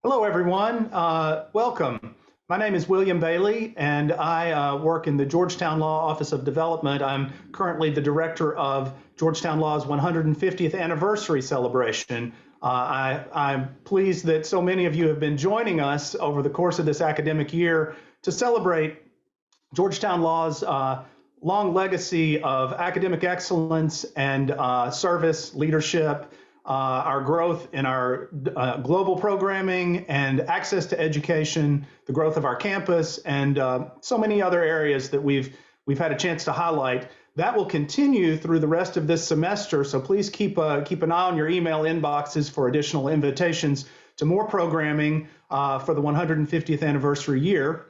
Hello, everyone. Welcome. My name is William Bailey, and I work in the Georgetown Law Office of Development. I'm currently the director of Georgetown Law's 150th anniversary celebration. I'm pleased that so many of you have been joining us over the course of this academic year to celebrate Georgetown Law's long legacy of academic excellence and service, leadership, our growth in our global programming and access to education, the growth of our campus, and so many other areas that we've had a chance to highlight. That will continue through the rest of this semester. So please keep an eye on your email inboxes for additional invitations to more programming for the 150th anniversary year.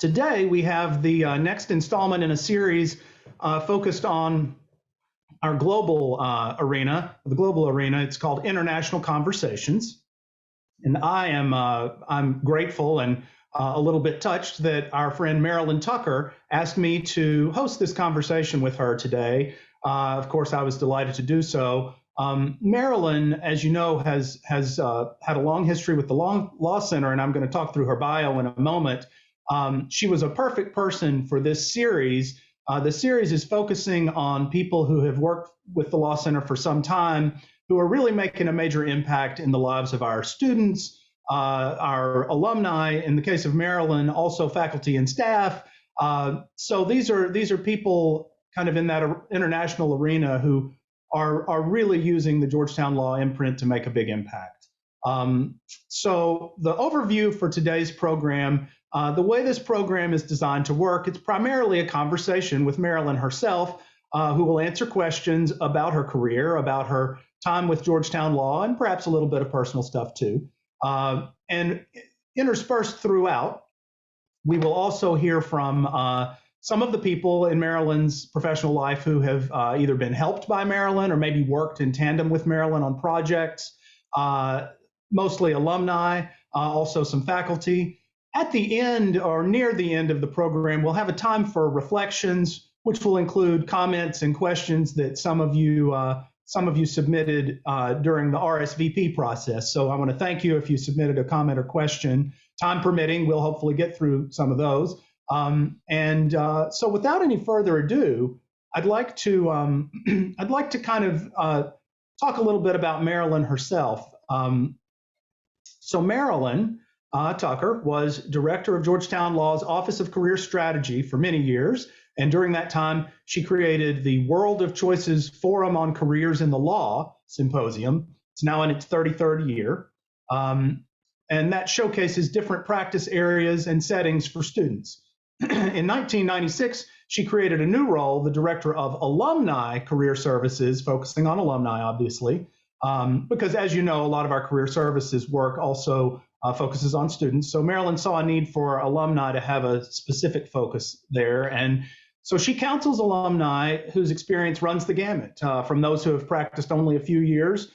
Today, we have the next installment in a series focused on our global arena, the global arena. It's called International Conversations. And I'm grateful and a little bit touched that our friend Marilyn Tucker asked me to host this conversation with her today. Of course, I was delighted to do so. Marilyn, as you know, has had a long history with the Law Center, and I'm going to talk through her bio in a moment. She was a perfect person for this series. The series is focusing on people who have worked with the Law Center for some time, who are really making a major impact in the lives of our students, our alumni, in the case of Marilyn, also faculty and staff. So these are people kind of in that international arena who are really using the Georgetown Law imprint to make a big impact. So the overview for today's program, the way this program is designed to work, it's primarily a conversation with Marilyn herself, who will answer questions about her career, about her time with Georgetown Law, and perhaps a little bit of personal stuff too. And interspersed throughout, we will also hear from some of the people in Marilyn's professional life who have either been helped by Marilyn or maybe worked in tandem with Marilyn on projects, mostly alumni, also some faculty. At the end or near the end of the program, we'll have a time for reflections, which will include comments and questions that some of you submitted during the RSVP process. So I want to thank you if you submitted a comment or question. Time permitting, we'll hopefully get through some of those. So without any further ado, I'd like to kind of talk a little bit about Marilyn herself. So Marilyn Tucker was director of Georgetown Law's Office of Career Strategy for many years. And during that time, she created the World of Choices Forum on Careers in the Law Symposium. It's now in its 33rd year. And that showcases different practice areas and settings for students. In 1996, she created a new role, the Director of Alumni Career Services, focusing on alumni, obviously, because as you know, a lot of our career services work also focuses on students. So Marilyn saw a need for alumni to have a specific focus there. And so she counsels alumni whose experience runs the gamut, from those who have practiced only a few years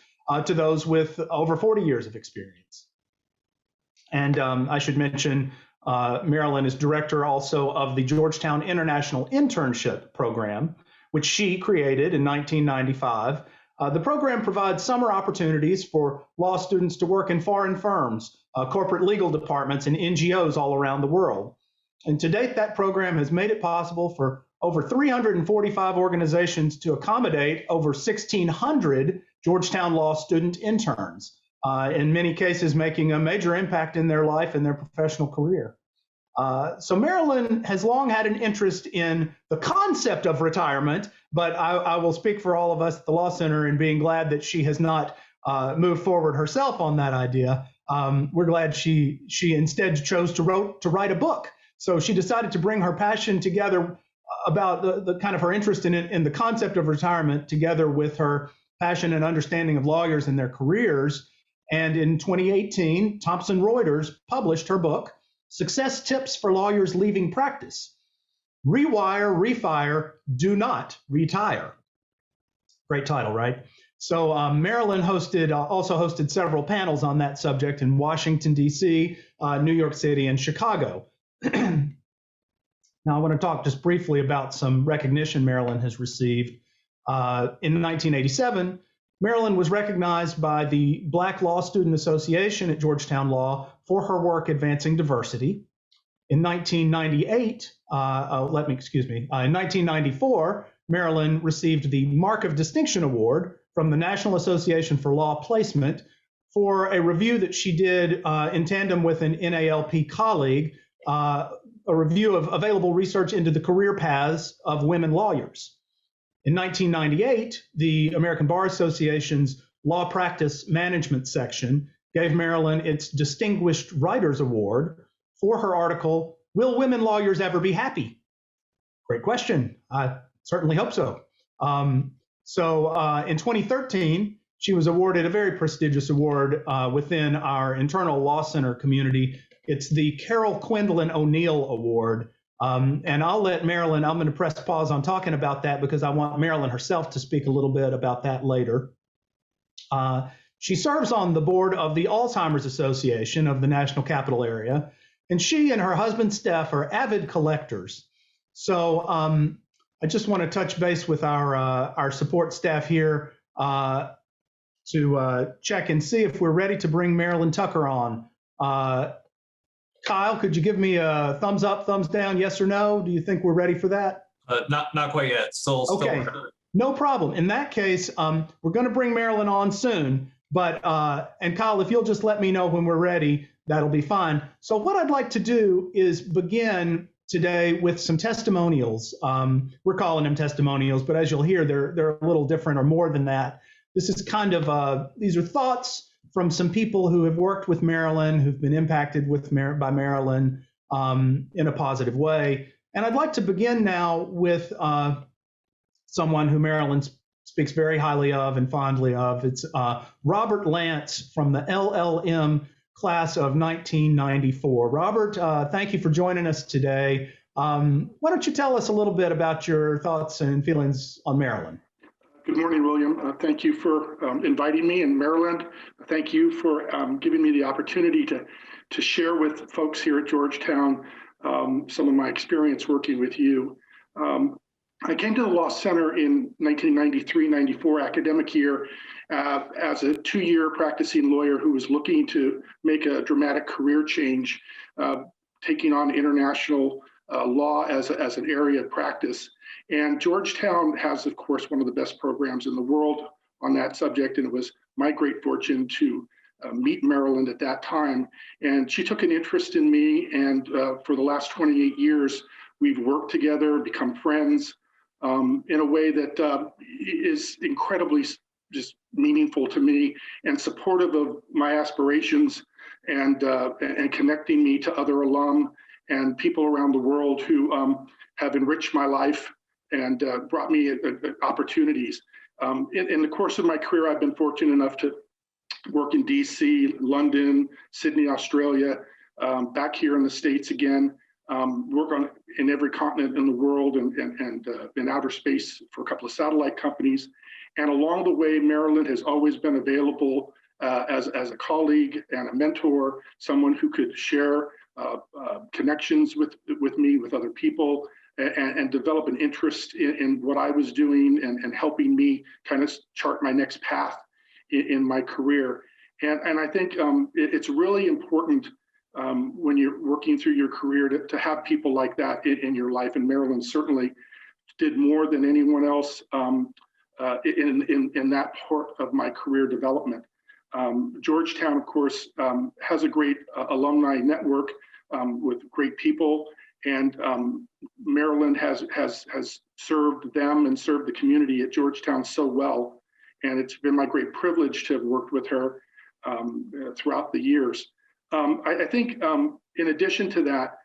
to those with over 40 years of experience. And I should mention, Marilyn is director also of the Georgetown International Internship Program, which she created in 1995. The program provides summer opportunities for law students to work in foreign firms, corporate legal departments, and NGOs all around the world. And to date, that program has made it possible for over 345 organizations to accommodate over 1,600 Georgetown Law student interns, in many cases making a major impact in their life and their professional career. So Marilyn has long had an interest in the concept of retirement, but I will speak for all of us at the Law Center in being glad that she has not moved forward herself on that idea. We're glad she instead chose to write a book. So she decided to bring her passion together about the kind of her interest in the concept of retirement together with her passion and understanding of lawyers and their careers. And in 2018, Thomson Reuters published her book, Success Tips for Lawyers Leaving Practice. Rewire, Refire, Do Not Retire. Great title, right? So Marilyn also hosted several panels on that subject in Washington, D.C., New York City, and Chicago. Now, I want to talk just briefly about some recognition Marilyn has received. In 1987, Marilyn was recognized by the Black Law Student Association at Georgetown Law for her work advancing diversity. In 1998, in 1994, Marilyn received the Mark of Distinction Award from the National Association for Law Placement for a review that she did in tandem with an NALP colleague, a review of available research into the career paths of women lawyers. In 1998, the American Bar Association's Law Practice Management section gave Marilyn its Distinguished Writers Award for her article, "Will Women Lawyers Ever Be Happy?" Great question. I certainly hope so. In 2013, she was awarded a very prestigious award within our internal law center community. It's the Carol Quindlen O'Neill Award. And I'll let Marilyn, I'm going to press pause on talking about that because I want Marilyn herself to speak a little bit about that later. She serves on the board of the Alzheimer's Association of the National Capital Area, and she and her husband, Steph, are avid collectors. So I just want to touch base with our support staff here to check and see if we're ready to bring Marilyn Tucker on. Kyle, could you give me a thumbs up, thumbs down, yes or no? Do you think we're ready for that? Not quite yet. Okay, no problem. In that case, we're going to bring Marilyn on soon. But and Kyle, if you'll just let me know when we're ready, that'll be fine. So what I'd like to do is begin today with some testimonials. We're calling them testimonials, but as you'll hear, they're a little different or more than that. This is kind of these are thoughts from some people who have worked with Marilyn, who've been impacted by Marilyn in a positive way. And I'd like to begin now with someone who Marilyn speaks very highly of and fondly of. It's Robert Lance from the LLM class of 1994. Robert, thank you for joining us today. Why don't you tell us a little bit about your thoughts and feelings on Marilyn? Good morning, William. Thank you for inviting me. In Maryland, thank you for giving me the opportunity to share with folks here at Georgetown some of my experience working with you. I came to the Law Center in 1993-94 academic year as a two-year practicing lawyer who was looking to make a dramatic career change, taking on international law as an area of practice. And Georgetown has, of course, one of the best programs in the world on that subject. And it was my great fortune to meet Marilyn at that time. And she took an interest in me. And for the last 28 years, we've worked together, become friends in a way that is incredibly just meaningful to me and supportive of my aspirations and connecting me to other alum and people around the world who have enriched my life and brought me opportunities. In the course of my career, I've been fortunate enough to work in DC, London, Sydney, Australia, back here in the States again, work in every continent in the world and in outer space for a couple of satellite companies. And along the way, Marilyn has always been available as a colleague and a mentor, someone who could share connections with me, with other people, and develop an interest in what I was doing and helping me kind of chart my next path in my career. And I think it's really important when you're working through your career to have people like that in your life. And Marilyn certainly did more than anyone else in that part of my career development. Georgetown, of course, has a great alumni network with great people. And Marilyn has served them and served the community at Georgetown so well. And it's been my great privilege to have worked with her throughout the years. I think in addition to that,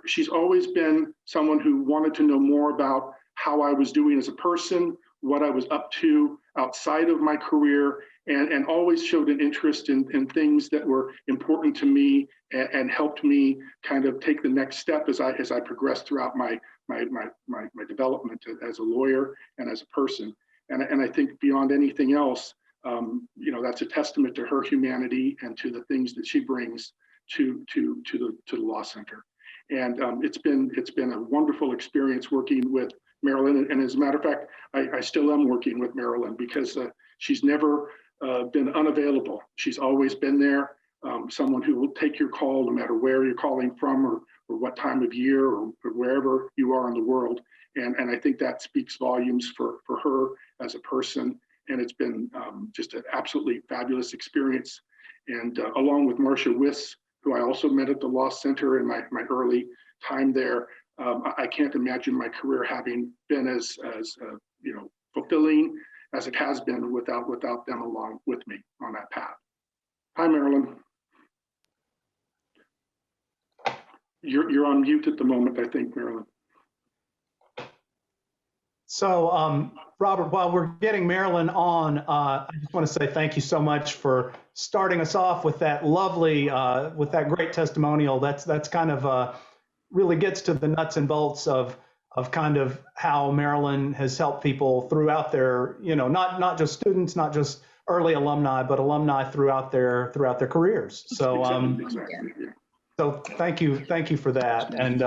she's always been someone who wanted to know more about how I was doing as a person, what I was up to outside of my career, and always showed an interest in things that were important to me and helped me kind of take the next step as I progressed throughout my development as a lawyer and as a person. And I think beyond anything else, that's a testament to her humanity and to the things that she brings to the law center. And it's been a wonderful experience working with Marilyn. And as a matter of fact, I still am working with Marilyn because She's never been unavailable. She's always been there. Someone who will take your call no matter where you're calling from or what time of year or wherever you are in the world. And I think that speaks volumes for her as a person. And it's been just an absolutely fabulous experience. And along with Marcia Wiss, who I also met at the Law Center in my early time there, I can't imagine my career having been as fulfilling as it has been without them along with me on that path. Hi, Marilyn. You're on mute at the moment, I think, Marilyn. So, Robert, while we're getting Marilyn on, I just want to say thank you so much for starting us off with that lovely, with that great testimonial. That's kind of really gets to the nuts and bolts of kind of how Marilyn has helped people throughout their, not just students, not just early alumni, but alumni throughout their careers. So, Exactly. Yeah. So thank you for that. And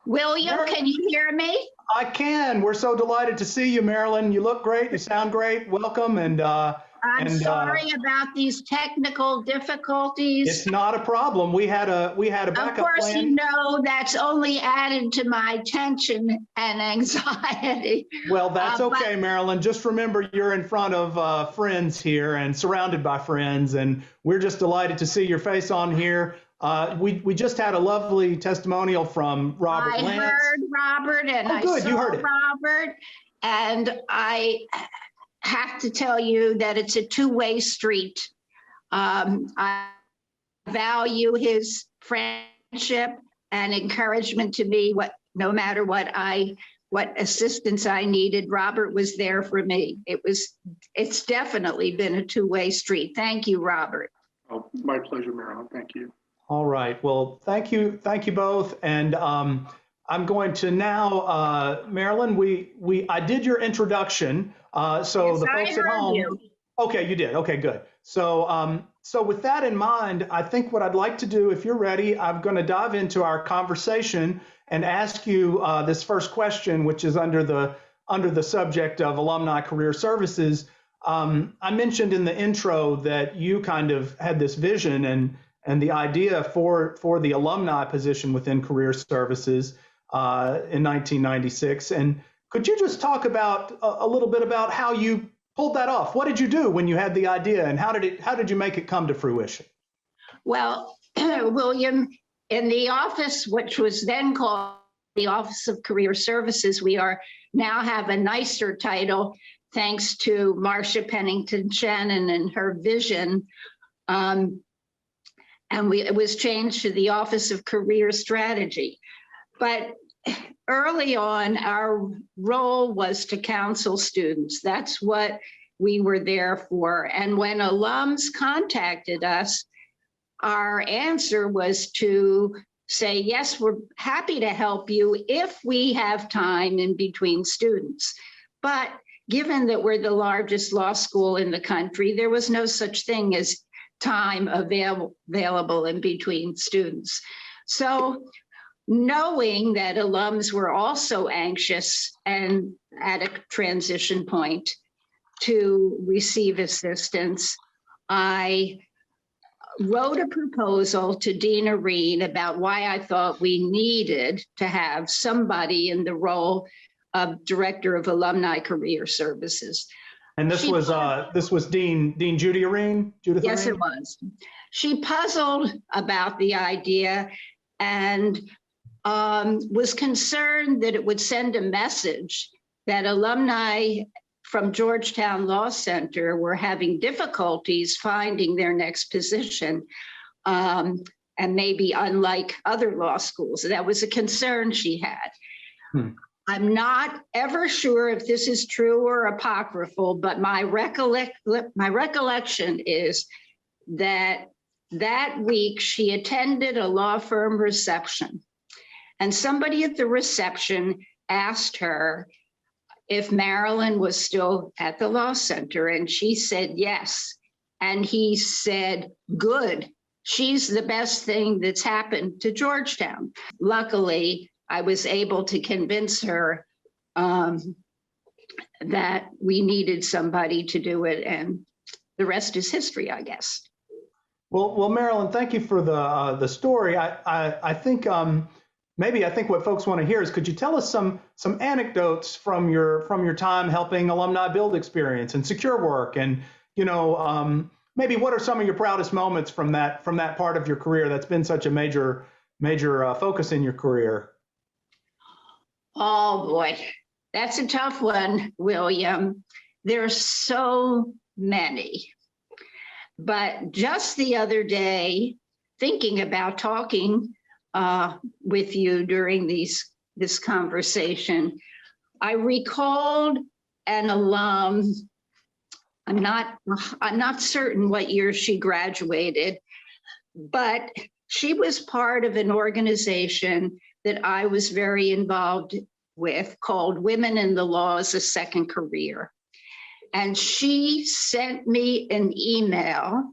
William, can you hear me? I can. We're so delighted to see you, Marilyn. You look great. You sound great. Welcome. And I'm sorry about these technical difficulties. It's not a problem. We had a backup plan. Of course, you know that's only added to my tension and anxiety. Well, that's okay, Marilyn. Just remember you're in front of friends here and surrounded by friends, and we're just delighted to see your face on here. We just had a lovely testimonial from Robert Lance. I heard Robert and I saw You heard it. Robert, and I have to tell you that it's a two-way street. I value his friendship and encouragement to me. No matter what assistance I needed, Robert was there for me. It's definitely been a two-way street. Thank you, Robert. Oh, my pleasure, Marilyn. Thank you. All right. Well, thank you both. And I'm going to now, Marilyn. I did your introduction. So yes, the folks at home. You. Okay, you did. Okay, good. So so with that in mind, I think what I'd like to do, if you're ready, I'm going to dive into our conversation and ask you this first question, which is under the subject of alumni career services. I mentioned in the intro that you kind of had this vision and the idea for the alumni position within career services in 1996. And could you just talk about a little bit about how you pulled that off? What did you do when you had the idea, and how did you make it come to fruition? Well, William, in the office, which was then called the Office of Career Services, we now have a nicer title thanks to Marcia Pennington Shannon and her vision. And it was changed to the Office of Career Strategy. But early on, our role was to counsel students. That's what we were there for. And when alums contacted us, our answer was to say, yes, we're happy to help you if we have time in between students. But given that we're the largest law school in the country, there was no such thing as time available in between students. So knowing that alums were also anxious and at a transition point to receive assistance, I wrote a proposal to Dean Areen about why I thought we needed to have somebody in the role of Director of Alumni Career Services. And this was Dean Judy Areen? Judith Yes, Areen? it was. She puzzled about the idea and was concerned that it would send a message that alumni from Georgetown Law Center were having difficulties finding their next position, and maybe unlike other law schools. That was a concern she had. I'm not ever sure if this is true or apocryphal, but my recollection is that week she attended a law firm reception, and somebody at the reception asked her if Marilyn was still at the law center, and she said yes. And he said, good, she's the best thing that's happened to Georgetown. Luckily, I was able to convince her that we needed somebody to do it, and the rest is history, I guess. Well, Marilyn, thank you for the story. I think maybe I think what folks want to hear is, could you tell us some anecdotes from your time helping Alumni Build Experience and Secure Work, and maybe what are some of your proudest moments from that part of your career that's been such a major focus in your career? Oh boy, that's a tough one, William. There's so many. But just the other day, thinking about talking with you during this conversation, I recalled an alum. I'm not certain what year she graduated, but she was part of an organization that I was very involved with called Women in the Law as a Second Career. And she sent me an email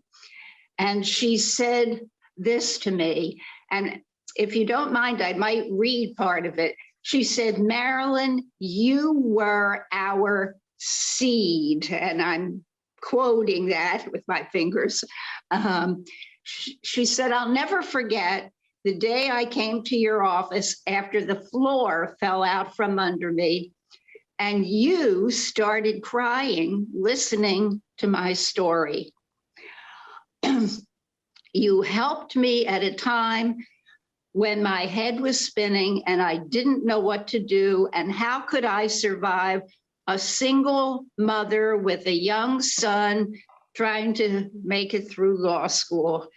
and she said this to me. And if you don't mind, I might read part of it. She said, "Marilyn, you were our seed." And I'm quoting that with my fingers. She said, "I'll never forget the day I came to your office after the floor fell out from under me, and you started crying, listening to my story. You helped me at a time when my head was spinning and I didn't know what to do, and how could I survive a single mother with a young son trying to make it through law school.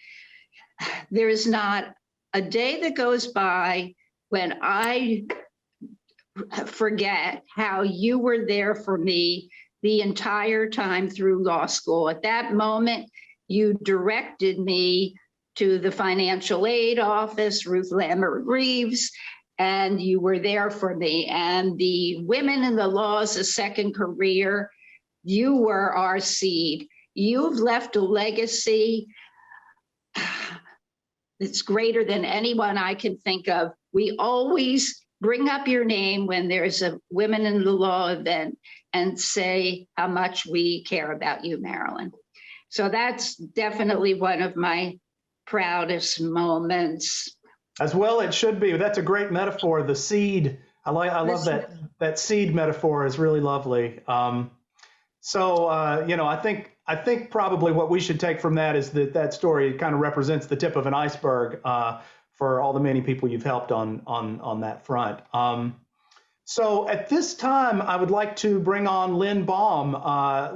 There is not a day that goes by when I forget how you were there for me the entire time through law school. At that moment, you directed me to the financial aid office, Ruth Lambert Reeves, and you were there for me. And the Women in the Law as a Second Career, you were our seed. You've left a legacy that's greater than anyone I can think of. We always bring up your name when there's a Women in the Law event and say how much we care about you, Marilyn. So that's definitely one of my proudest moments. As well, it should be. That's a great metaphor. The seed. I love that seed metaphor is really lovely. I think probably what we should take from that is that story kind of represents the tip of an iceberg for all the many people you've helped on that front. So at this time, I would like to bring on Lynn Baum.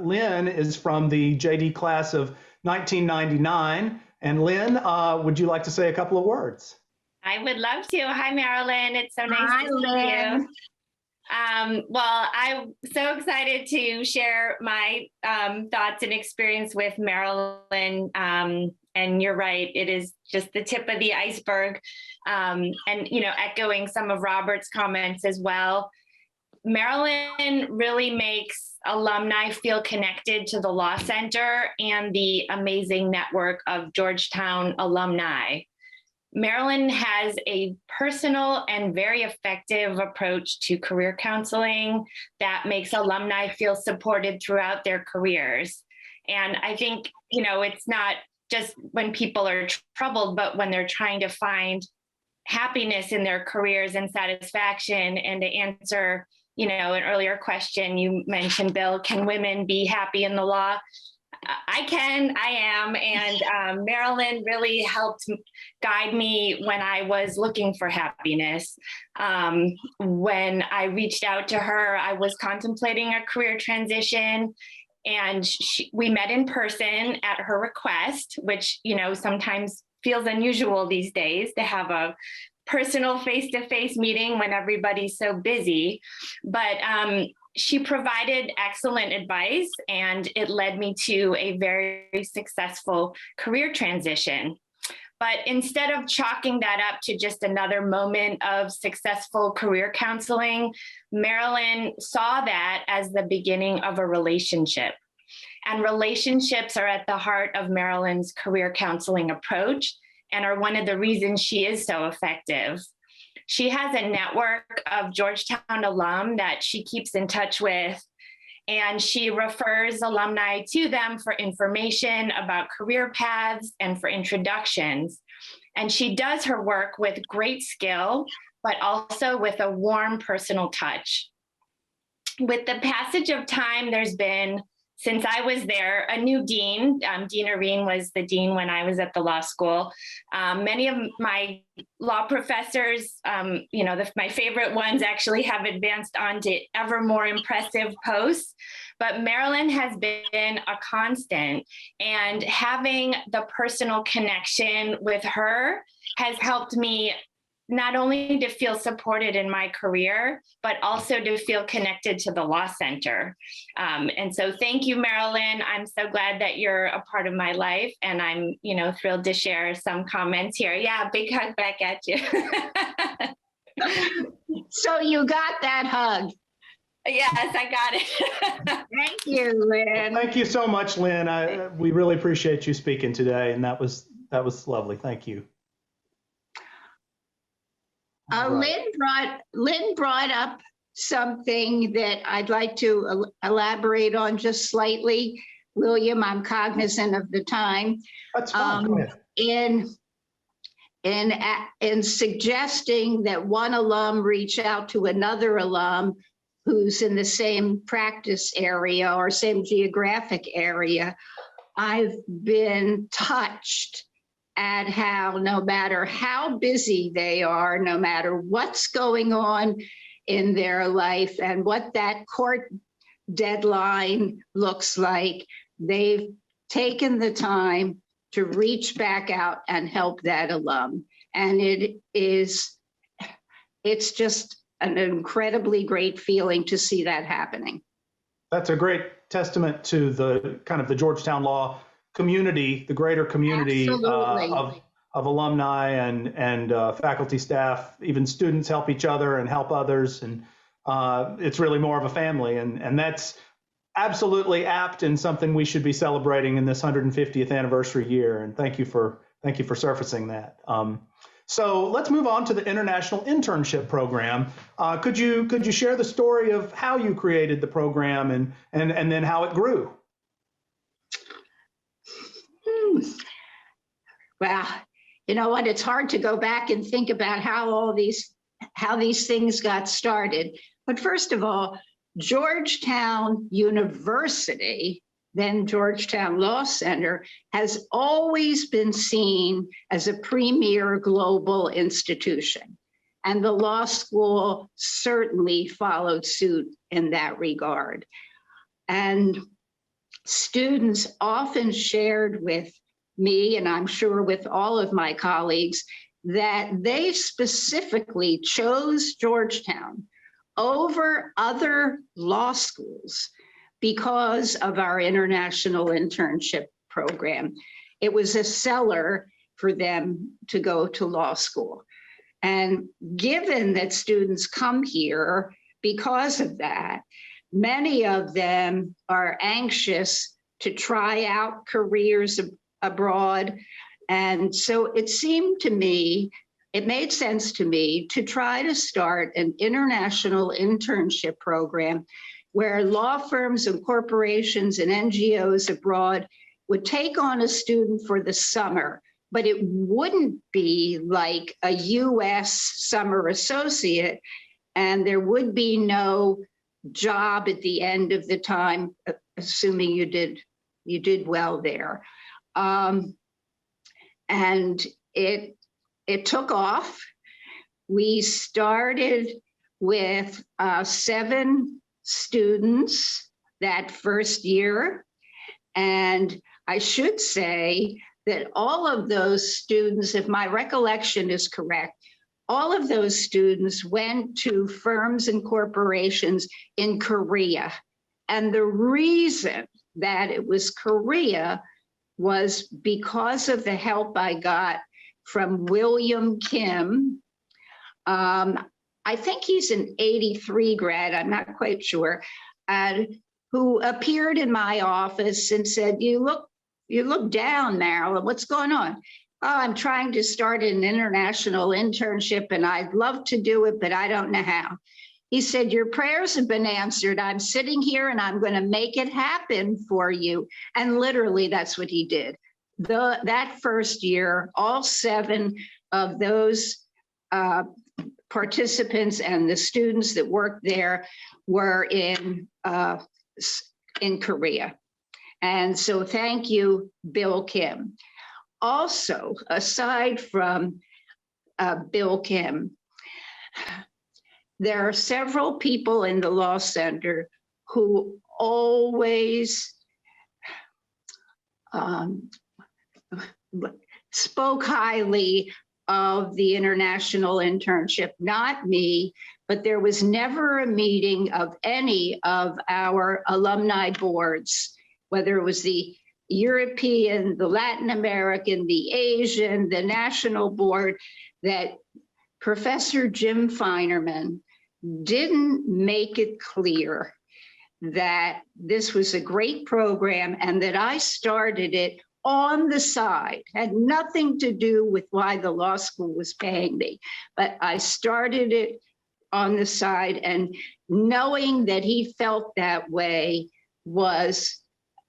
Lynn is from the JD class of 1999. And Lynn, would you like to say a couple of words? I would love to. Hi, Marilyn. It's so nice to see you. Well, I'm so excited to share my thoughts and experience with Marilyn. And you're right, it is just the tip of the iceberg. And, echoing some of Robert's comments as well, Marilyn really makes alumni feel connected to the Law Center and the amazing network of Georgetown alumni. Marilyn has a personal and very effective approach to career counseling that makes alumni feel supported throughout their careers. And I think, it's not just when people are troubled, but when they're trying to find happiness in their careers and satisfaction. And to answer, an earlier question you mentioned, Bill, can women be happy in the law? I am. And Marilyn really helped guide me when I was looking for happiness. When I reached out to her, I was contemplating a career transition, and we met in person at her request, which, sometimes feels unusual these days to have a personal face-to-face meeting when everybody's so busy. But she provided excellent advice, and it led me to a very successful career transition. But instead of chalking that up to just another moment of successful career counseling, Marilyn saw that as the beginning of a relationship. And relationships are at the heart of Marilyn's career counseling approach and are one of the reasons she is so effective. She has a network of Georgetown alum that she keeps in touch with. and she refers alumni to them for information about career paths and for introductions. And she does her work with great skill, but also with a warm personal touch. With the passage of time, there's been, since I was there, a new dean. Dean Areen was the dean when I was at the law school. Many of my law professors, my favorite ones actually have advanced on to ever more impressive posts, but Marilyn has been a constant, and having the personal connection with her has helped me not only to feel supported in my career, but also to feel connected to the Law Center. And so thank you, Marilyn. I'm so glad that you're a part of my life, and I'm, thrilled to share some comments here. Yeah, big hug back at you. So you got that hug. Yes, I got it. Thank you, Lynn. Thank you so much, Lynn. We really appreciate you speaking today, and that was lovely. Thank you. Lynn brought up something that I'd like to elaborate on just slightly. William, I'm cognizant of the time. That's fine. Go ahead. In suggesting that one alum reach out to another alum who's in the same practice area or same geographic area, I've been touched at how no matter how busy they are, no matter what's going on in their life and what that court deadline looks like, they've taken the time to reach back out and help that alum. And it's just an incredibly great feeling to see that happening. That's a great testament to the kind of the Georgetown Law community, the greater community of alumni and faculty, staff, even students help each other and help others. And it's really more of a family. And that's absolutely apt and something we should be celebrating in this 150th anniversary year. And thank you for surfacing that. So let's move on to the International Internship Program. Could you share the story of how you created the program and then how it grew? Well, you know what? It's hard to go back and think about how these things got started. But first of all, Georgetown University, then Georgetown Law Center, has always been seen as a premier global institution. And the law school certainly followed suit in that regard. And students often shared with me, and I'm sure with all of my colleagues, that they specifically chose Georgetown over other law schools because of our international internship program. It was a seller for them to go to law school. And given that students come here because of that, many of them are anxious to try out careers abroad. And so it made sense to me to try to start an international internship program where law firms and corporations and NGOs abroad would take on a student for the summer, but it wouldn't be like a US summer associate, and there would be no job at the end of the time, assuming you did well there. And it took off. We started with 7 students that first year. And I should say that all of those students, if my recollection is correct, all of those students went to firms and corporations in Korea. And the reason that it was Korea was because of the help I got from William Kim. I think he's an 83 grad, I'm not quite sure, who appeared in my office and said, you look down, Marilyn, what's going on? Oh, I'm trying to start an international internship and I'd love to do it, but I don't know how. He said, your prayers have been answered. I'm sitting here and I'm going to make it happen for you. And literally, that's what he did. That first year, all 7 of those participants and the students that worked there were in Korea. And so thank you, Bill Kim. Also, aside from Bill Kim, there are several people in the Law Center who always spoke highly of the international internship, not me, but there was never a meeting of any of our alumni boards, whether it was the European, the Latin American, the Asian, the national board, that Professor Jim Feinerman didn't make it clear that this was a great program and that I started it on the side, had nothing to do with why the law school was paying me, but I started it on the side, and knowing that he felt that way was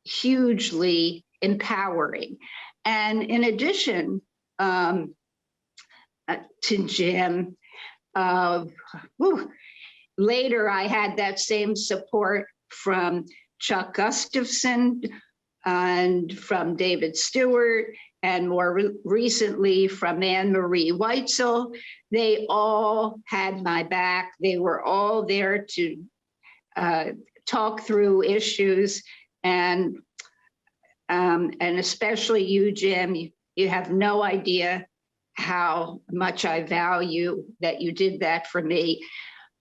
hugely empowering. And in addition to Jim, later I had that same support from Chuck Gustafson and from David Stewart, and more recently from Anne Marie Weitzel. They all had my back. They were all there to talk through issues, and especially you, Jim. You have no idea how much I value that you did that for me.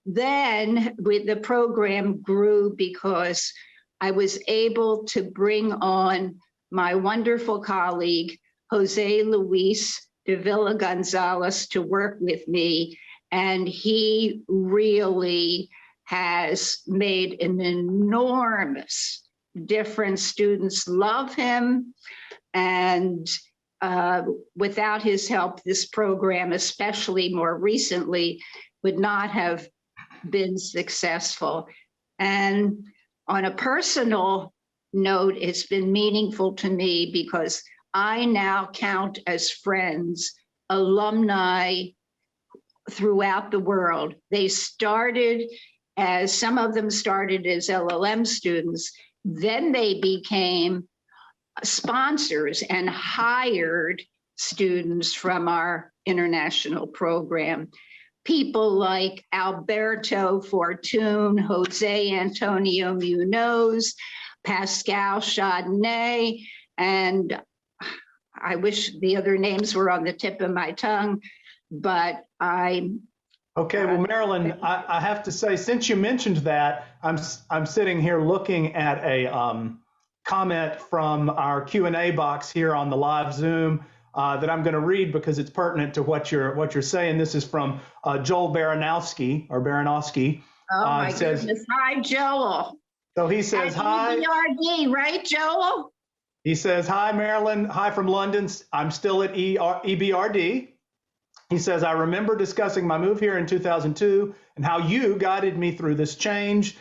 Then with the program grew because I was able to bring on my wonderful colleague, Jose Luis de Villa Gonzalez, to work with me. And he really has made an enormous difference. Students love him. And without his help, this program, especially more recently, would not have been successful. And on a personal note, it's been meaningful to me because I now count as friends alumni throughout the world. They started as, some of them started as LLM students, then they became sponsors and hired students from our international program. People like Alberto Fortune, Jose Antonio Munoz, Pascal Chardonnay, and I wish the other names were on the tip of my tongue, but Okay, well, Marilyn, I have to say, since you mentioned that, I'm sitting here looking at a comment from our Q&A box here on the live Zoom that I'm going to read because it's pertinent to what you're saying. This is from Joel Baranowski. Oh my goodness! Hi, Joel. So he says, "Hi." EBRD, right, Joel? He says, "Hi, Marilyn. Hi from London. I'm still at EBRD." He says, "I remember discussing my move here in 2002 and how you guided me through this change.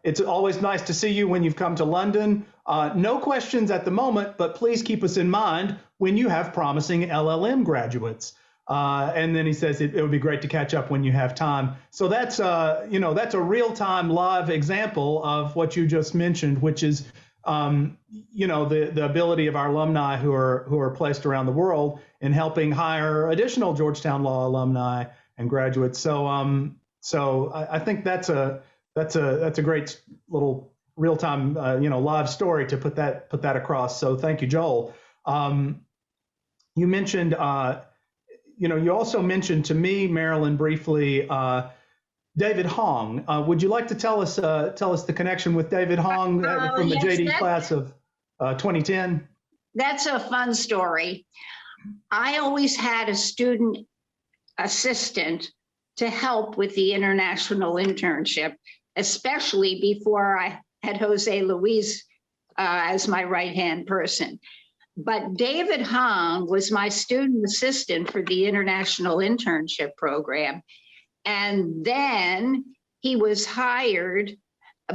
It's always nice to see you when you've come to London. No questions at the moment, but please keep us in mind when you have promising LLM graduates." And then he says it would be great to catch up when you have time. So that's that's a real-time live example of what you just mentioned, which is the ability of our alumni who are placed around the world in helping hire additional Georgetown Law alumni and graduates. So I think that's a great little real-time live story to put that across. So thank you, Joel. You mentioned you also mentioned to me, Marilyn, briefly, David Hong. Would you like to tell us the connection with David Hong from the JD class of 2010? That's a fun story. I always had a student assistant to help with the international internship, especially before I had Jose Luis as my right-hand person. But David Hong was my student assistant for the international internship program. And then he was hired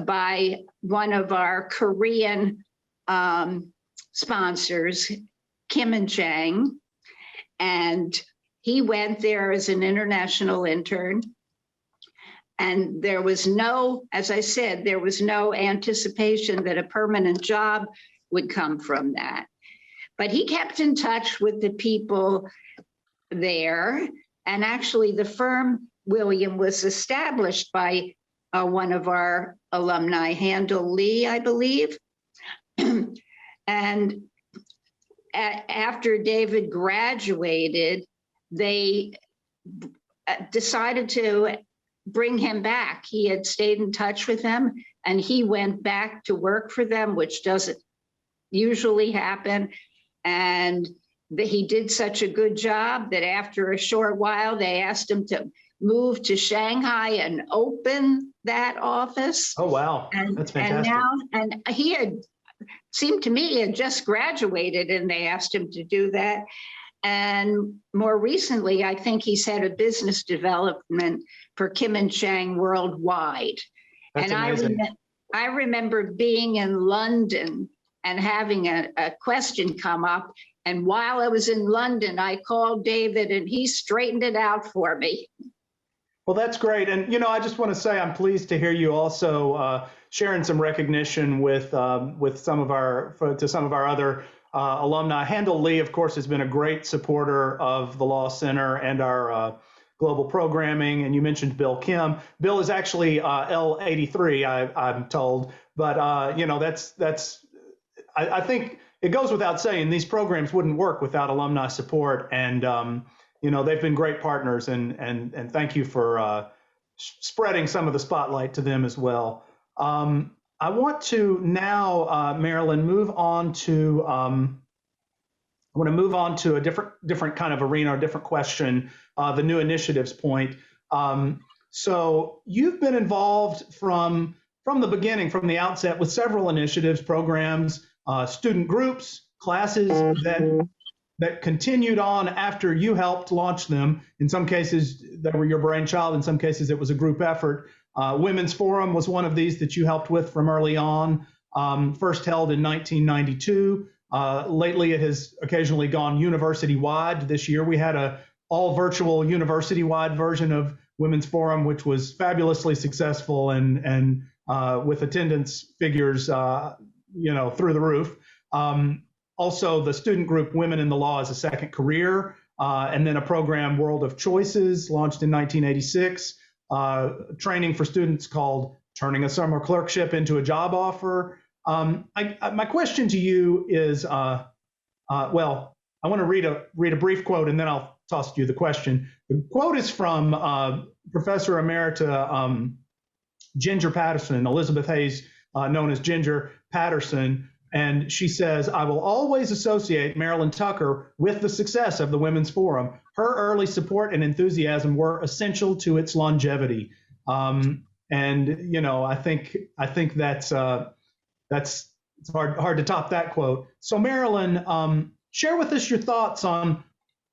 by one of our Korean sponsors, Kim and Chang, and he went there as an international intern. And there was no, as I said, there was no anticipation that a permanent job would come from that. But he kept in touch with the people there. And actually the firm, William, was established by one of our alumni, Handel Lee, I believe. And after David graduated, they decided to bring him back. He had stayed in touch with them and he went back to work for them, which doesn't usually happen. And he did such a good job that after a short while, they asked him to move to Shanghai and open that office. Oh, wow. That's fantastic. And he had, seemed to me, he had just graduated and they asked him to do that. And more recently, I think he's head of business development for Kim and Chang worldwide. That's and amazing. I remember being in London and having a question come up. And while I was in London, I called David and he straightened it out for me. Well, that's great. And, I just want to say I'm pleased to hear you also sharing some recognition with some of our other alumni. Handel Lee, of course, has been a great supporter of the Law Center and our global programming. And you mentioned Bill Kim. Bill is actually L83, I'm told. But, I think it goes without saying these programs wouldn't work without alumni support. And, they've been great partners. And thank you for spreading some of the spotlight to them as well. I want to now, Marilyn, move on to a different kind of arena, or different question, the new initiatives point. So you've been involved from the beginning, from the outset, with several initiatives, programs, student groups, classes that continued on after you helped launch them. In some cases, that were your brainchild. In some cases, it was a group effort. Women's Forum was one of these that you helped with from early on, first held in 1992. Lately, it has occasionally gone university-wide. This year, we had a all-virtual university-wide version of Women's Forum, which was fabulously successful and with attendance figures, through the roof. Also, the student group Women in the Law as a Second Career, and then a program, World of Choices, launched in 1986. Training for students called Turning a Summer Clerkship into a Job Offer. My question to you is, I want to read a brief quote and then I'll toss you the question. The quote is from Professor Emerita Ginger Patterson, Elizabeth Hayes, known as Ginger Patterson. And she says, "I will always associate Marilyn Tucker with the success of the Women's Forum. Her early support and enthusiasm were essential to its longevity." And I think that's it's hard to top that quote. So Marilyn, share with us your thoughts on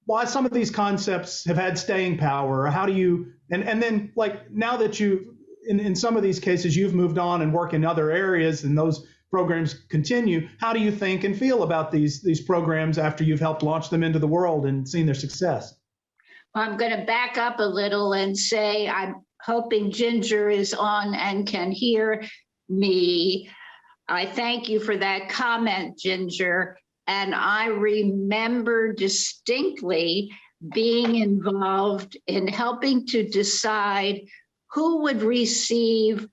why some of these concepts have had staying power. How do you and then, like, now that you in some of these cases you've moved on and work in other areas and those programs continue, how do you think and feel about these programs after you've helped launch them into the world and seen their success? Well, I'm going to back up a little and say I'm hoping Ginger is on and can hear me. I thank you for that comment, Ginger. And I remember distinctly being involved in helping to decide who would receive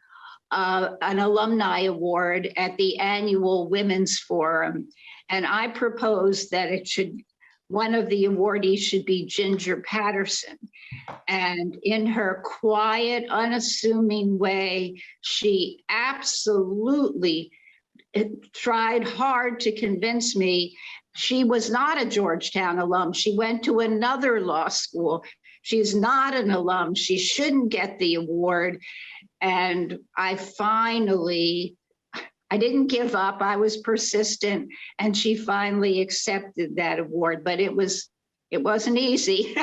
an alumni award at the annual Women's Forum. And I proposed that one of the awardees should be Ginger Patterson. And in her quiet, unassuming way, she absolutely tried hard to convince me. She was not a Georgetown alum. She went to another law school. She's not an alum. She shouldn't get the award. And I didn't give up. I was persistent, and she finally accepted that award. But it was It wasn't easy.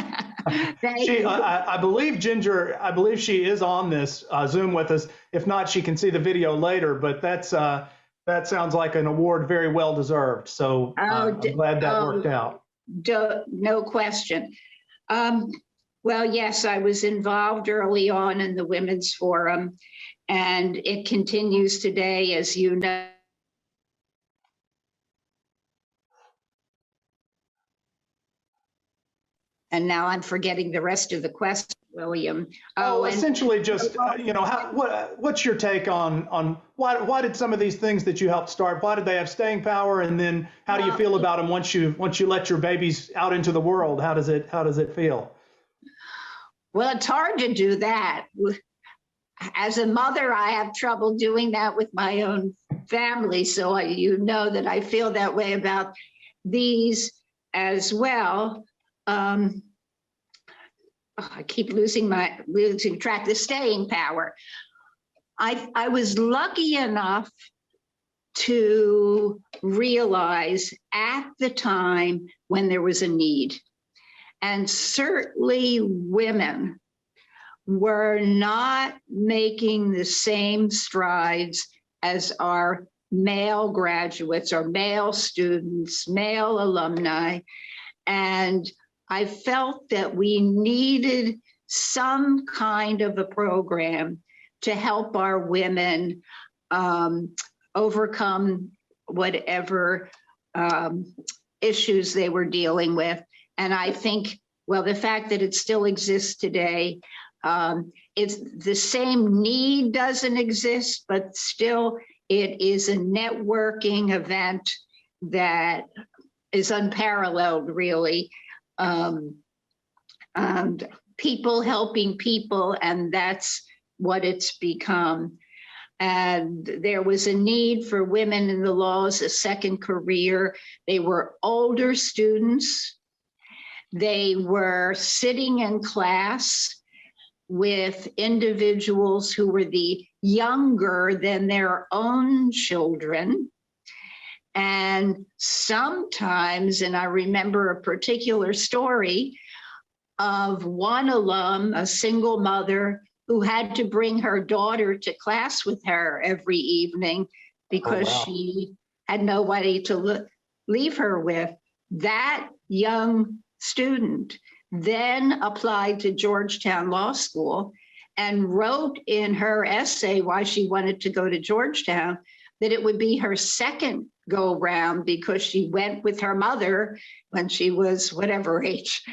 I believe Ginger, I believe she is on this Zoom with us. If not, she can see the video later, but that sounds like an award very well deserved. So I'm glad that worked out. No question. Well, yes, I was involved early on in the Women's Forum, and it continues today, as you know. And now I'm forgetting the rest of the question, William. Essentially just, what's your take on why did some of these things that you helped start, why did they have staying power? And then how do you feel about them once you let your babies out into the world? How does it feel? Well, it's hard to do that. As a mother, I have trouble doing that with my own family. So you know that I feel that way about these as well. I keep losing track. The staying power. I was lucky enough to realize at the time when there was a need, and certainly women were not making the same strides as our male graduates or male students, male alumni. And I felt that we needed some kind of a program to help our women overcome whatever issues they were dealing with. And I think, well, the fact that it still exists today, it's the same need doesn't exist, but still it is a networking event that is unparalleled, really. And people helping people, and that's what it's become. And there was a need for women in the law as a second career. They were older students. They were sitting in class with individuals who were the younger than their own children. And sometimes, and I remember a particular story of one alum, a single mother, who had to bring her daughter to class with her every evening because she had nobody to leave her with. That young student then applied to Georgetown Law School and wrote in her essay why she wanted to go to Georgetown that it would be her second go round because she went with her mother when she was whatever age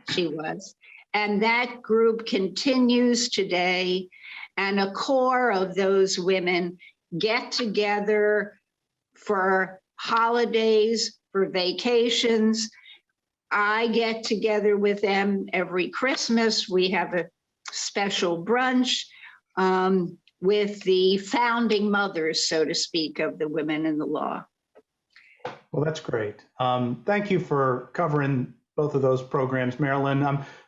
she was. And that group continues today. And a core of those women get together for holidays, for vacations. I get together with them every Christmas. We have a special brunch with the founding mothers, so to speak, of the women in the law. Well, that's great. Thank you for covering both of those programs, Marilyn.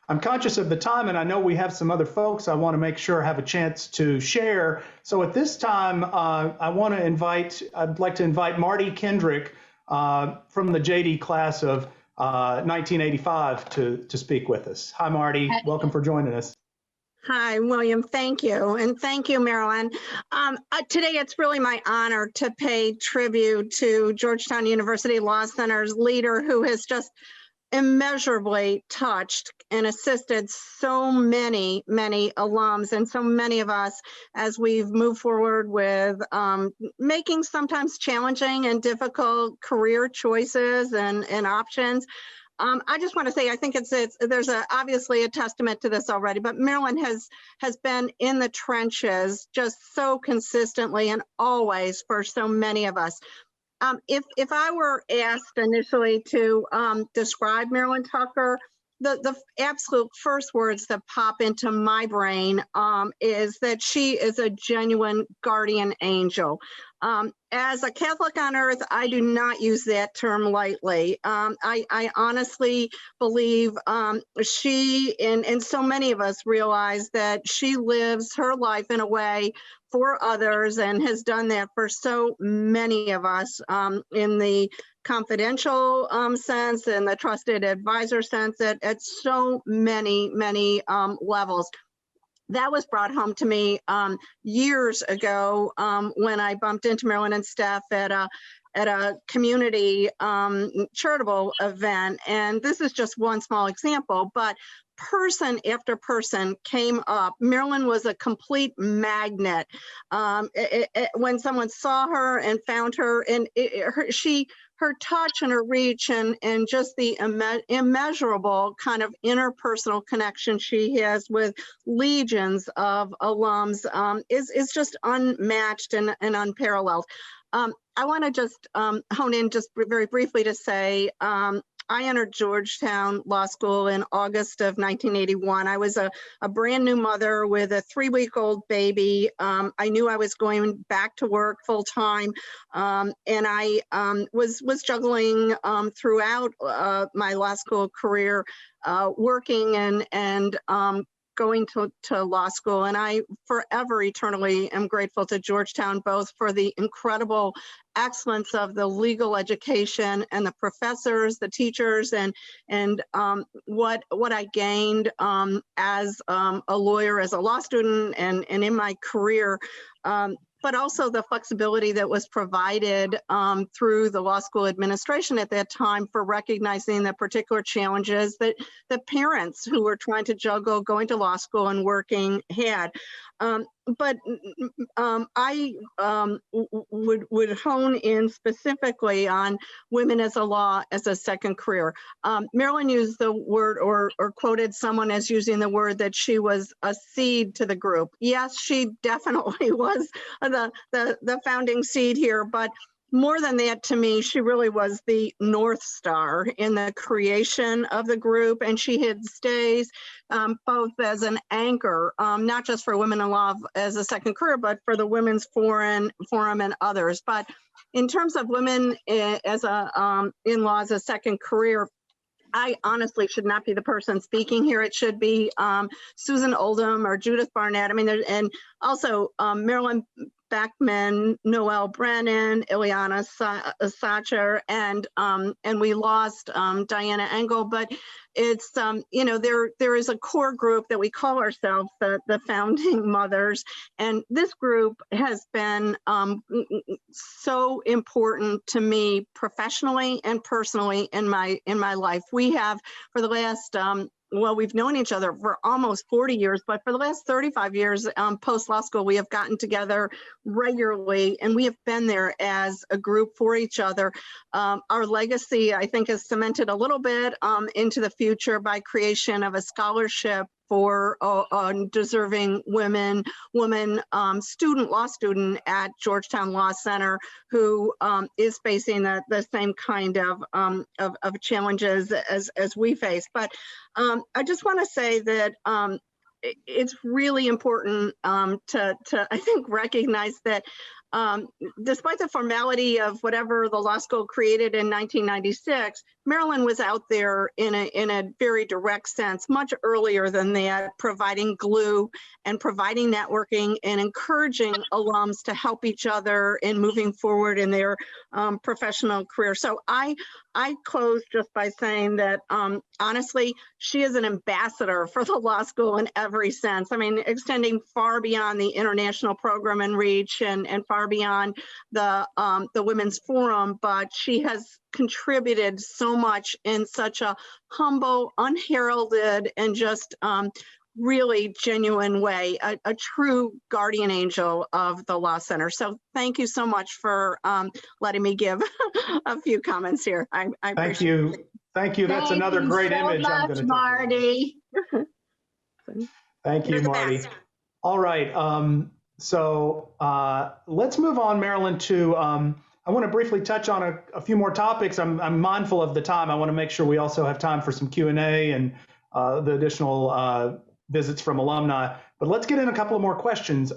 I'm conscious of the time, and I know we have some other folks I want to make sure have a chance to share. So at this time, I'd like to invite Marty Kendrick from the JD class of 1985 to speak with us. Hi, Marty. Welcome for joining us. Hi, William. Thank you. And thank you, Marilyn. Today, it's really my honor to pay tribute to Georgetown University Law Center's leader who has just immeasurably touched and assisted so many alums and so many of us as we've moved forward with making sometimes challenging and difficult career choices and options. I just want to say, I think there's obviously a testament to this already, but Marilyn has been in the trenches just so consistently and always for so many of us. If I were asked initially to describe Marilyn Tucker, the absolute first words that pop into my brain is that she is a genuine guardian angel. As a Catholic on earth, I do not use that term lightly. I honestly believe she and so many of us realize that she lives her life in a way for others and has done that for so many of us in the confidential sense and the trusted advisor sense at so many levels. That was brought home to me years ago when I bumped into Marilyn and Steph at a community charitable event. And this is just one small example, but person after person came up. Marilyn was a complete magnet. When someone saw her and found her, and her touch and her reach and just the immeasurable kind of interpersonal connection she has with legions of alums is just unmatched and unparalleled. I want to just hone in just very briefly to say, I entered Georgetown Law School in August of 1981. I was a brand new mother with a 3-week-old baby. I knew I was going back to work full time, and I was juggling throughout my law school career, working and going to law school. And I forever, eternally am grateful to Georgetown, both for the incredible excellence of the legal education and the professors, the teachers, and what I gained as a lawyer, as a law student, and in my career. But also the flexibility that was provided through the law school administration at that time for recognizing the particular challenges that the parents who were trying to juggle going to law school and working had. But I would hone in specifically on women as a second career. Marilyn used the word or quoted someone as using the word that she was a seed to the group. Yes, she definitely was the founding seed here, but more than that, to me, she really was the North Star in the creation of the group, and she had stays both as an anchor, not just for Women in Law as a second career, but for the Women's Forum and others. But in terms of women as in law as a second career, I honestly should not be the person speaking here. It should be Susan Oldham or Judith Barnett. I mean, and also Marilyn Beckman, Noelle Brennan, Ileana Sacher, and we lost Diana Engel. But it's there is a core group that we call ourselves the Founding Mothers, and this group has been so important to me professionally and personally in my life. We have for the last well, we've known each other for almost 40 years, but for the last 35 years post-law school, we have gotten together regularly, and we have been there as a group for each other. Our legacy, I think, is cemented a little bit into the future by creation of a scholarship for deserving woman law student at Georgetown Law Center who is facing the same kind of challenges as we face. But I just want to say that it's really important to I think recognize that despite the formality of whatever the law school created in 1996, Marilyn was out there in a very direct sense, much earlier than that, providing glue and providing networking and encouraging alums to help each other in moving forward in their professional career. So I close just by saying that honestly, she is an ambassador for the law school in every sense. I mean, extending far beyond the international program and reach and far beyond the Women's Forum, but she has contributed so much in such a humble, unheralded, and just really genuine way, a true guardian angel of the Law Center. So thank you so much for letting me give a few comments here. I thank you. Thank you. That's another great image. I'm going to Marty. Thank you, Marty. Best. All right. So let's move on, Marilyn, to I want to briefly touch on a few more topics. I'm mindful of the time. I want to make sure we also have time for some Q&A and the additional visits from alumni. But let's get in a couple of more questions.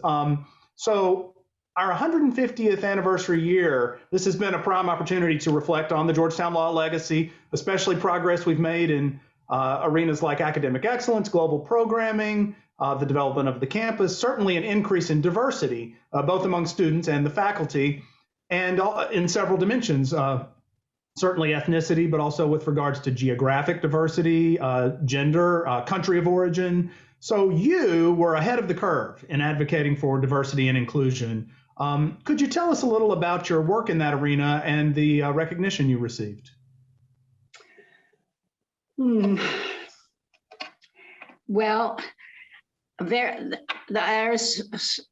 So our 150th anniversary year, this has been a prime opportunity to reflect on the Georgetown Law legacy, especially progress we've made in arenas like academic excellence, global programming, the development of the campus, certainly an increase in diversity, both among students and the faculty, and in several dimensions. certainly ethnicity, but also with regards to geographic diversity, gender, country of origin. So you were ahead of the curve in advocating for diversity and inclusion. Could you tell us a little about your work in that arena and the recognition you received? Well, there's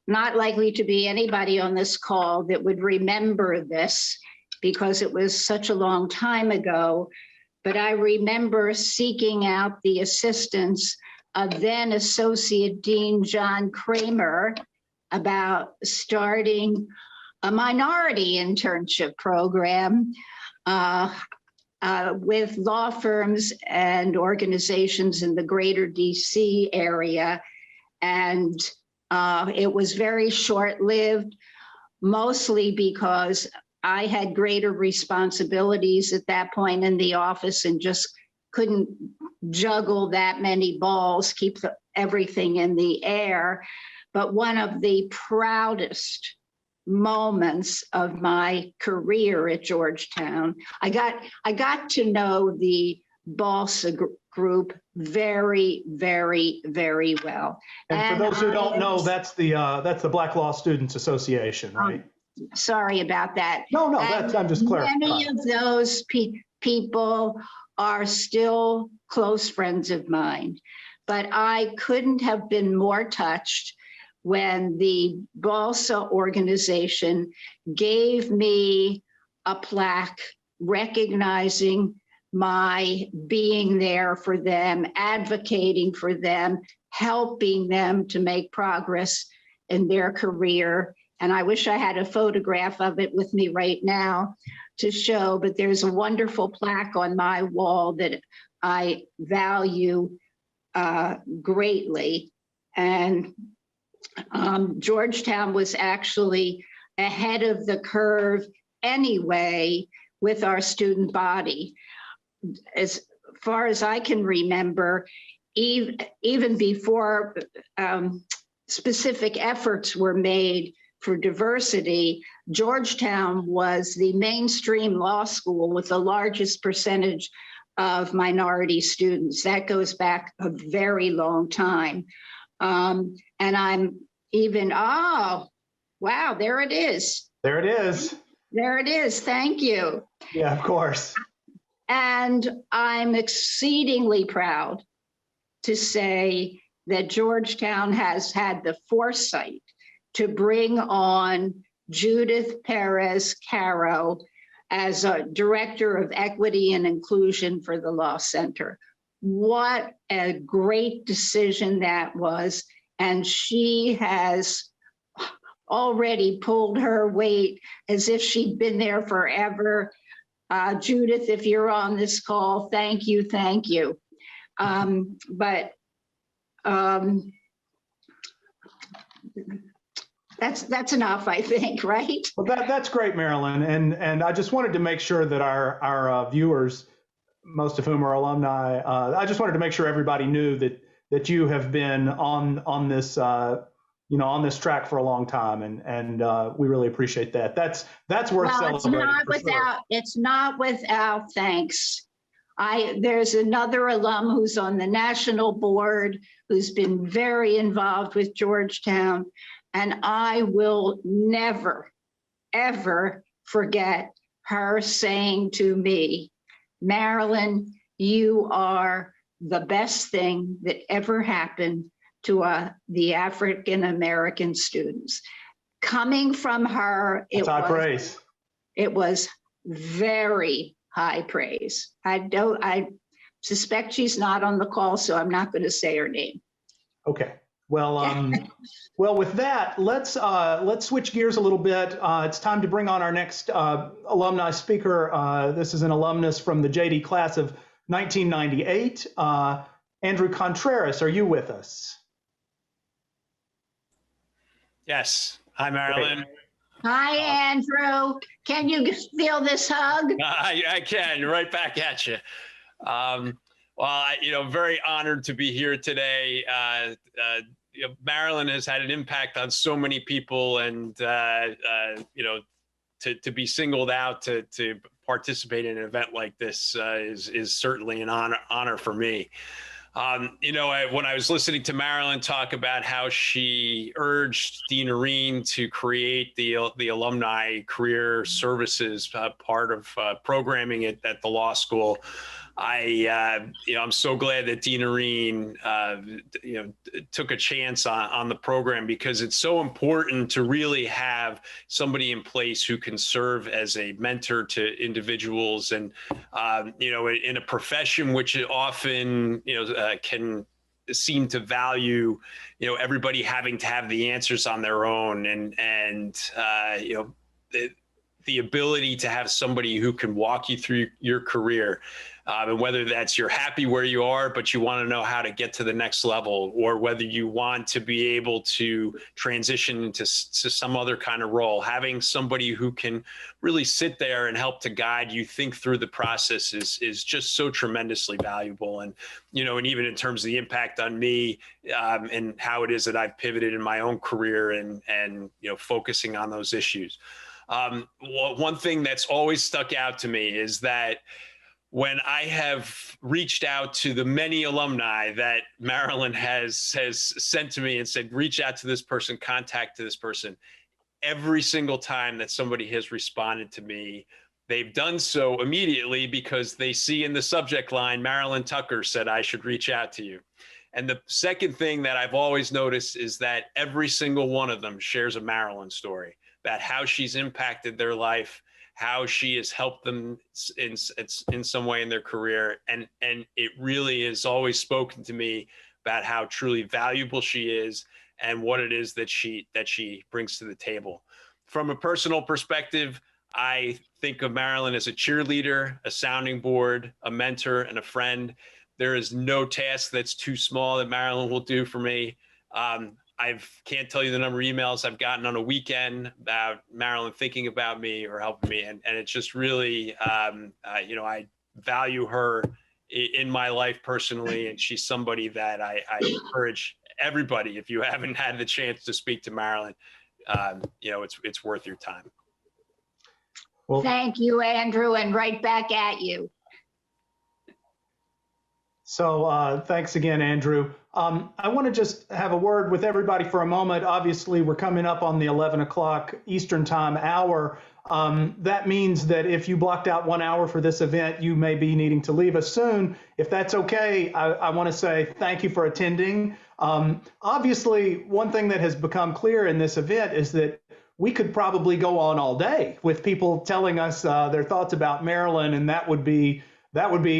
not likely to be anybody on this call that would remember this because it was such a long time ago. But I remember seeking out the assistance of then Associate Dean John Kramer about starting a minority internship program with law firms and organizations in the greater DC area. And it was very short-lived, mostly because I had greater responsibilities at that point in the office and just couldn't juggle that many balls, keep everything in the air. But one of the proudest moments of my career at Georgetown, I got to know the Balsa group very, very, very well. And for those who don't know, that's the Black Law Students Association, right? Sorry about that. No, I'm just clarifying. Many of those people are still close friends of mine, but I couldn't have been more touched when the Balsa organization gave me a plaque recognizing my being there for them, advocating for them, helping them to make progress in their career. And I wish I had a photograph of it with me right now to show, but there's a wonderful plaque on my wall that I value greatly. And Georgetown was actually ahead of the curve anyway with our student body. As far as I can remember, even before specific efforts were made for diversity, Georgetown was the mainstream law school with the largest percentage of minority students. That goes back a very long time. And I'm even, oh, wow, there it is. There it is. There it is. Thank you. Yeah, of course. And I'm exceedingly proud to say that Georgetown has had the foresight to bring on Judith Perez Caro as a director of equity and inclusion for the Law Center. What a great decision that was. And she has already pulled her weight as if she'd been there forever. Judith, if you're on this call, thank you, thank you. That's enough, I think, right? Well, that's great, Marilyn. And I just wanted to make sure that our viewers, most of whom are alumni, I just wanted to make sure everybody knew that you have been on this on this track for a long time, and we really appreciate that. That's worth celebrating. It's not without thanks. There's another alum who's on the national board who's been very involved with Georgetown, and I will never, ever forget her saying to me, Marilyn, you are the best thing that ever happened to the African-American students. Coming from her, it was very high praise. I suspect she's not on the call, so I'm not going to say her name. Okay. Well, well, with that, let's switch gears a little bit. It's time to bring on our next alumni speaker. This is an alumnus from the JD class of 1998. Andrew Contreras, are you with us? Yes. Hi, Marilyn. Great. Hi, Andrew. Can you feel this hug? I can. Right back at you. Well, very honored to be here today. Marilyn has had an impact on so many people, and to be singled out to participate in an event like this is certainly an honor for me. When I was listening to Marilyn talk about how she urged Dean Areen to create the alumni career services part of programming at the law school, I'm so glad that Dean Areen, took a chance on the program, because it's so important to really have somebody in place who can serve as a mentor to individuals, and in a profession which often can seem to value everybody having to have the answers on their own, and the ability to have somebody who can walk you through your career. And whether that's you're happy where you are, but you want to know how to get to the next level, or whether you want to be able to transition to some other kind of role, having somebody who can really sit there and help to guide you think through the process is just so tremendously valuable. And, and even in terms of the impact on me and how it is that I've pivoted in my own career and focusing on those issues. One thing that's always stuck out to me is that when I have reached out to the many alumni that Marilyn has sent to me and said, reach out to this person, contact this person, every single time that somebody has responded to me, they've done so immediately because they see in the subject line, Marilyn Tucker said I should reach out to you. And the second thing that I've always noticed is that every single one of them shares a Marilyn story about how she's impacted their life, how she has helped them in some way in their career. And it really has always spoken to me about how truly valuable she is and what it is that she brings to the table. From a personal perspective, I think of Marilyn as a cheerleader, a sounding board, a mentor, and a friend. There is no task that's too small that Marilyn will do for me. I can't tell you the number of emails I've gotten on a weekend about Marilyn thinking about me or helping me. And it's just really, I value her in my life personally. And she's somebody that I encourage everybody, if you haven't had the chance to speak to Marilyn, it's worth your time. Well, thank you, Andrew, and right back at you. So thanks again, Andrew. I want to just have a word with everybody for a moment. Obviously, we're coming up on the 11 o'clock Eastern Time hour. That means that if you blocked out 1 hour for this event, you may be needing to leave us soon. If that's okay, I want to say thank you for attending. Obviously, one thing that has become clear in this event is that we could probably go on all day with people telling us their thoughts about Marilyn, and that would be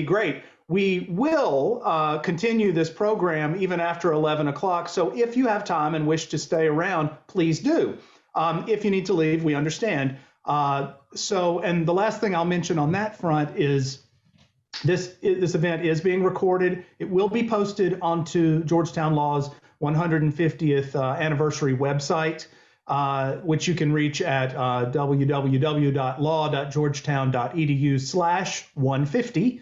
great. We will continue this program even after 11 o'clock. So if you have time and wish to stay around, please do. If you need to leave, we understand. And the last thing I'll mention on that front is this event is being recorded. It will be posted onto Georgetown Law's 150th anniversary website, which you can reach at www.law.georgetown.edu/150.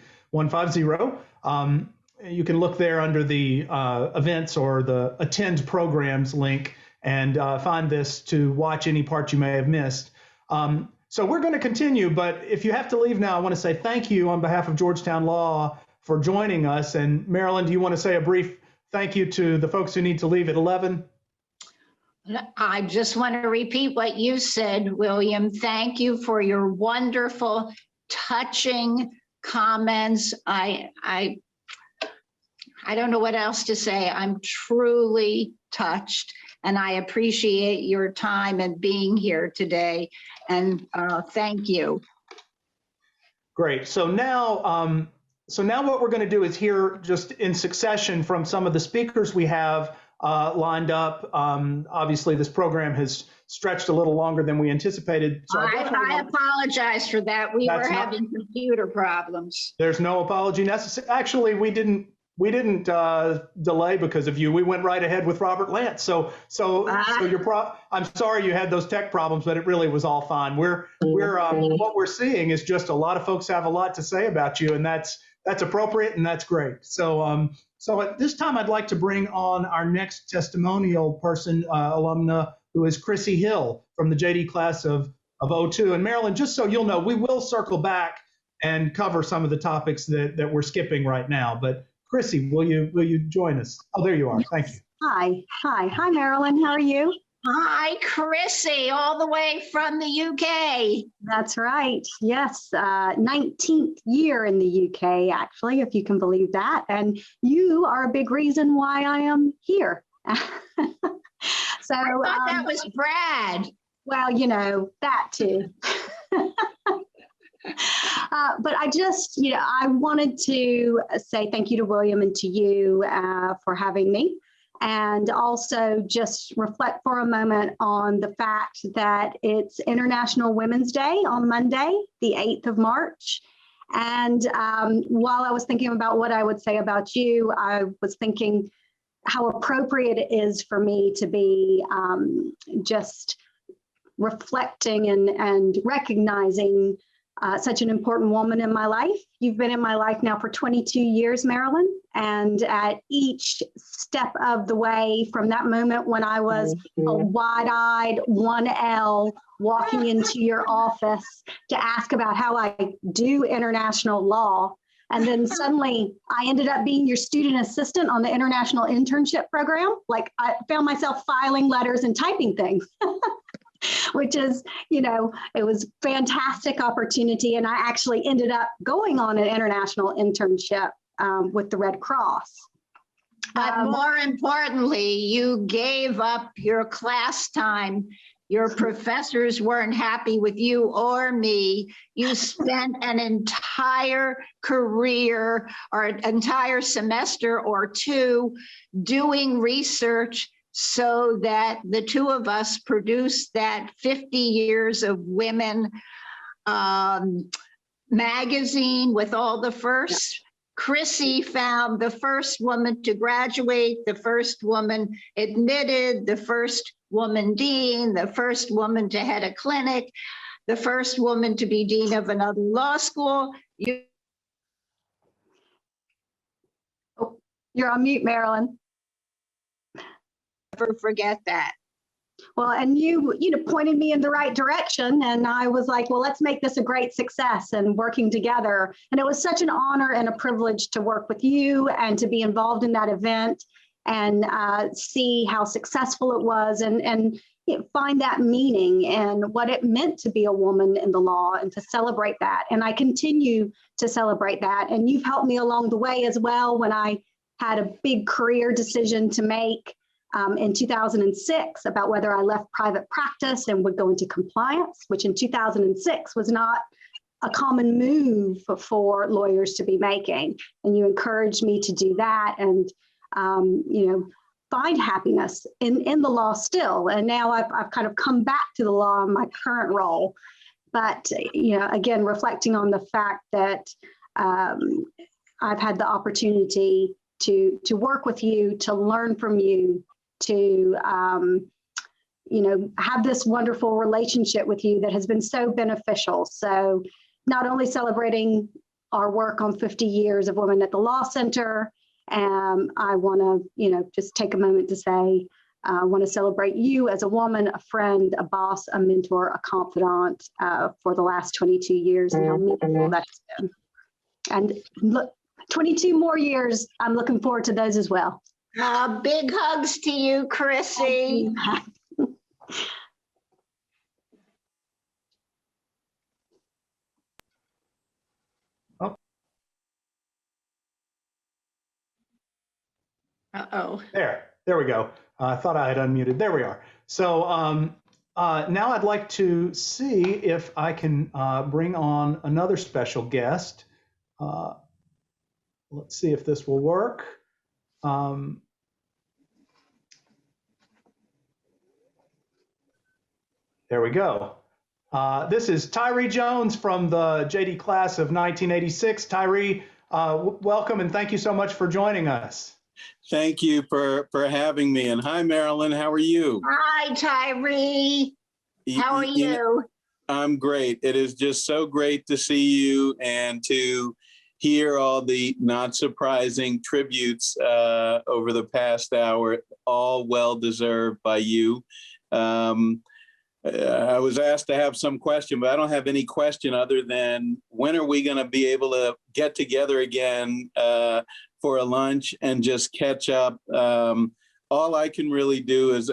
You can look there under the events or the attend programs link and find this to watch any part you may have missed. So we're going to continue, but if you have to leave now, I want to say thank you on behalf of Georgetown Law for joining us. And Marilyn, do you want to say a brief thank you to the folks who need to leave at 11? I just want to repeat what you said, William. Thank you for your wonderful, touching comments. I don't know what else to say. I'm truly touched, and I appreciate your time and being here today. And thank you. Great. So now what we're going to do is hear just in succession from some of the speakers we have lined up. Obviously, this program has stretched a little longer than we anticipated. So I apologize for that. We were having computer problems. There's no apology necessary. Actually, we didn't delay because of you. We went right ahead with Robert Lance. So I'm sorry you had those tech problems, but it really was all fine. What we're seeing is just a lot of folks have a lot to say about you, and that's appropriate and that's great. So at this time, I'd like to bring on our next testimonial person, alumna, who is Chrissy Hill from the JD class of of 02. And Marilyn, just so you'll know, we will circle back and cover some of the topics that we're skipping right now. But Chrissy, will you join us? Oh, there you are. Thank you. Hi, Marilyn. How are you? Hi, Chrissy, all the way from the UK. That's right. Yes, 19th year in the UK, actually, if you can believe that. And you are a big reason why I am here. So I thought that was Brad. Well, you know, that too. But I just, I wanted to say thank you to William and to you for having me. And also just reflect for a moment on the fact that it's International Women's Day on Monday, the 8th of March. And while I was thinking about what I would say about you, I was thinking how appropriate it is for me to be just reflecting and recognizing such an important woman in my life. You've been in my life now for 22 years, Marilyn. And at each step of the way, from that moment when I was a wide-eyed 1L walking into your office to ask about how I do international law, and then suddenly I ended up being your student assistant on the international internship program. Like, I found myself filing letters and typing things. Which is, it was fantastic opportunity. And I actually ended up going on an international internship with the Red Cross. But more importantly, you gave up your class time. Your professors weren't happy with you or me. You spent an entire career or an entire semester or two doing research so that the two of us produced that 50 Years of Women magazine with all the firsts. Chrissy found the first woman to graduate, the first woman admitted, the first woman dean, the first woman to head a clinic, the first woman to be dean of another law school. You're on mute, Marilyn. Never forget that. Well, and you pointed me in the right direction, and I was like, well, let's make this a great success and working together. And it was such an honor and a privilege to work with you and to be involved in that event and see how successful it was and find that meaning and what it meant to be a woman in the law and to celebrate that. And I continue to celebrate that. And you've helped me along the way as well when I had a big career decision to make in 2006 about whether I left private practice and would go into compliance, which in 2006 was not a common move for lawyers to be making. And you encouraged me to do that and, find happiness in the law still. And now I've kind of come back to the law in my current role. But, again, reflecting on the fact that I've had the opportunity to work with you, to learn from you, to have this wonderful relationship with you that has been so beneficial. So not only celebrating our work on 50 years of Women at the Law Center, I want to, just take a moment to say, I want to celebrate you as a woman, a friend, a boss, a mentor, a confidant for the last 22 years and how meaningful that has been. And look, 22 more years, I'm looking forward to those as well. Big hugs to you, Chrissy. Uh-oh. There we go. I thought I had unmuted. There we are. So now I'd like to see if I can bring on another special guest. Let's see if this will work. There we go. This is Tyree Jones from the JD class of 1986. Tyree, welcome and thank you so much for joining us. Thank you for having me. And hi, Marilyn. How are you? Hi, Tyree. How are you? I'm great. It is just so great to see you and to hear all the not surprising tributes over the past hour, all well deserved by you. I was asked to have some question, but I don't have any question other than when are we going to be able to get together again for a lunch and just catch up? All I can really do is,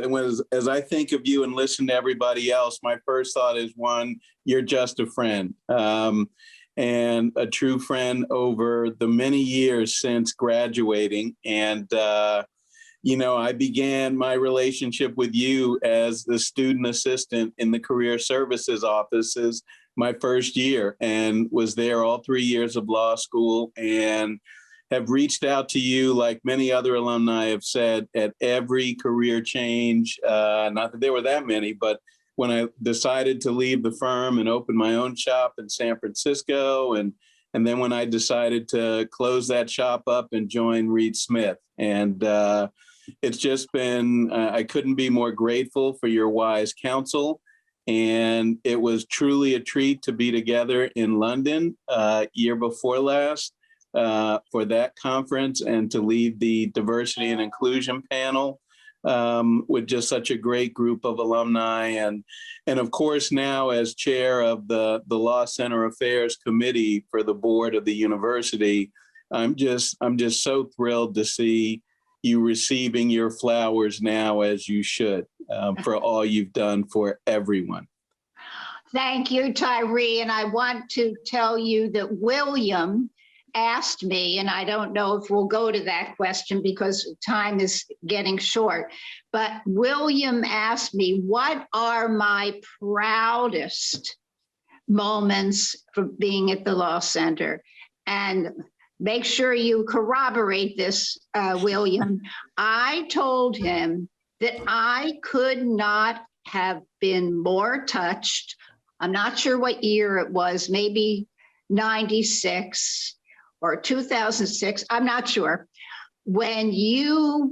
as I think of you and listen to everybody else, my first thought is, one, you're just a friend, and a true friend over the many years since graduating. And I began my relationship with you as the student assistant in the career services offices my first year, and was there all 3 years of law school, and have reached out to you like many other alumni have said at every career change. Not that there were that many, but when I decided to leave the firm and open my own shop in San Francisco, and then when I decided to close that shop up and join Reed Smith. And it's just been, I couldn't be more grateful for your wise counsel. And it was truly a treat to be together in London year before last for that conference, and to lead the diversity and inclusion panel with just such a great group of alumni. And of course, now as chair of the Law Center Affairs Committee for the board of the university, I'm just so thrilled to see you receiving your flowers now, as you should, for all you've done for everyone. Thank you, Tyree. And I want to tell you that William asked me, and I don't know if we'll go to that question because time is getting short, but William asked me, what are my proudest moments for being at the Law Center? And make sure you corroborate this, William. I told him that I could not have been more touched. I'm not sure what year it was, maybe 96 or 2006, I'm not sure, when you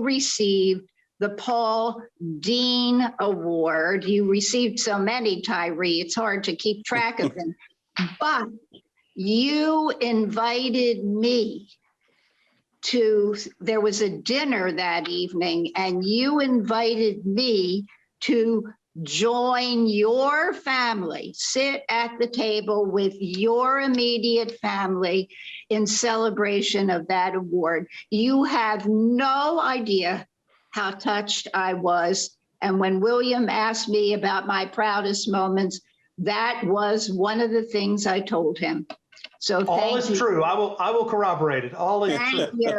received the Paul Dean Award. You received so many, Tyree, it's hard to keep track of them. But you invited me there was a dinner that evening, and you invited me to join your family, sit at the table with your immediate family in celebration of that award. You have no idea how touched I was. And when William asked me about my proudest moments, that was one of the things I told him. So all is true. I will corroborate it. All is true. Thank you.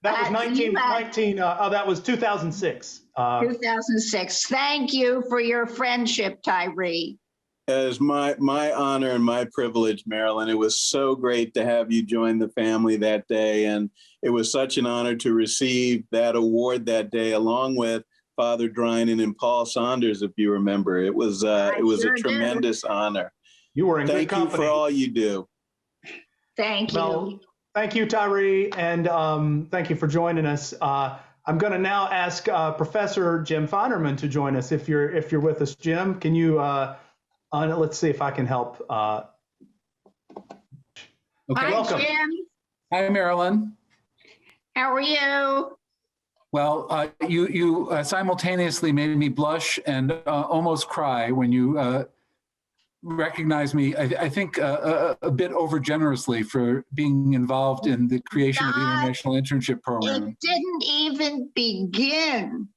That was that was 2006. 2006. Thank you for your friendship, Tyree. As my honor and my privilege, Marilyn. It was so great to have you join the family that day, and it was such an honor to receive that award that day, along with Father Drinan and Paul Saunders, if you remember. It was a tremendous honor. You were in good company. Thank you for all you do. Thank you. Well, thank you, Tyree, and thank you for joining us. I'm going to now ask Professor Jim Feinerman to join us. If you're with us, Jim, can you? Let's see if I can help. Okay. Hi, Welcome. Jim. Hi, Marilyn. How are you? Well, you simultaneously made me blush and almost cry when you recognized me, I think a bit overgenerously for being involved in the creation of the International Internship Program. It didn't even begin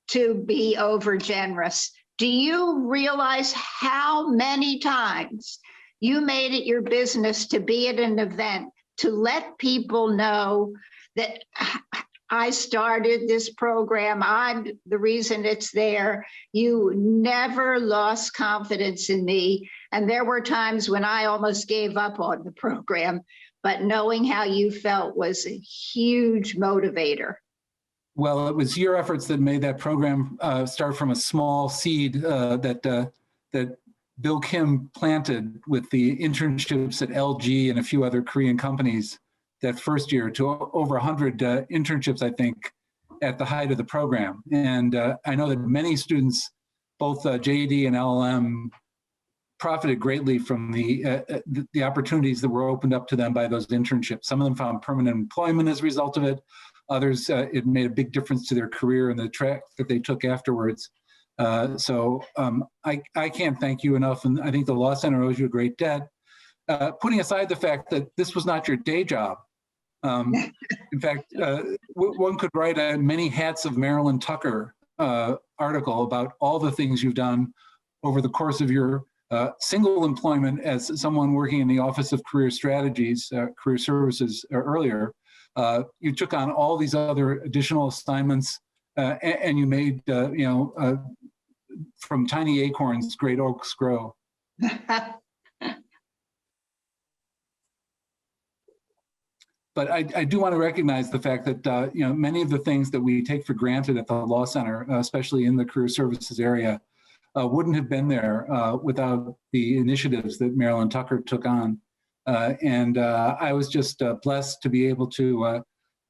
to be overgenerous. Do you realize how many times you made it your business to be at an event to let people know that I started this program, I'm the reason it's there? You never lost confidence in me. And there were times when I almost gave up on the program, but knowing how you felt was a huge motivator. Well, it was your efforts that made that program start from a small seed that Bill Kim planted with the internships at LG and a few other Korean companies that first year, to over 100 internships, I think, at the height of the program. And I know that many students, both JED and LLM, profited greatly from the opportunities that were opened up to them by those internships. Some of them found permanent employment as a result of it. Others, it made a big difference to their career and the track that they took afterwards. I can't thank you enough, and I think the Law Center owes you a great debt. Putting aside the fact that this was not your day job. In fact, one could write a Many Hats of Marilyn Tucker article about all the things you've done over the course of your single employment as someone working in the Office of Career Strategies, Career Services earlier. You took on all these other additional assignments, and you made, from tiny acorns, great oaks grow. But I do want to recognize the fact that many of the things that we take for granted at the Law Center, especially in the career services area, wouldn't have been there without the initiatives that Marilyn Tucker took on. I was just blessed to be able to,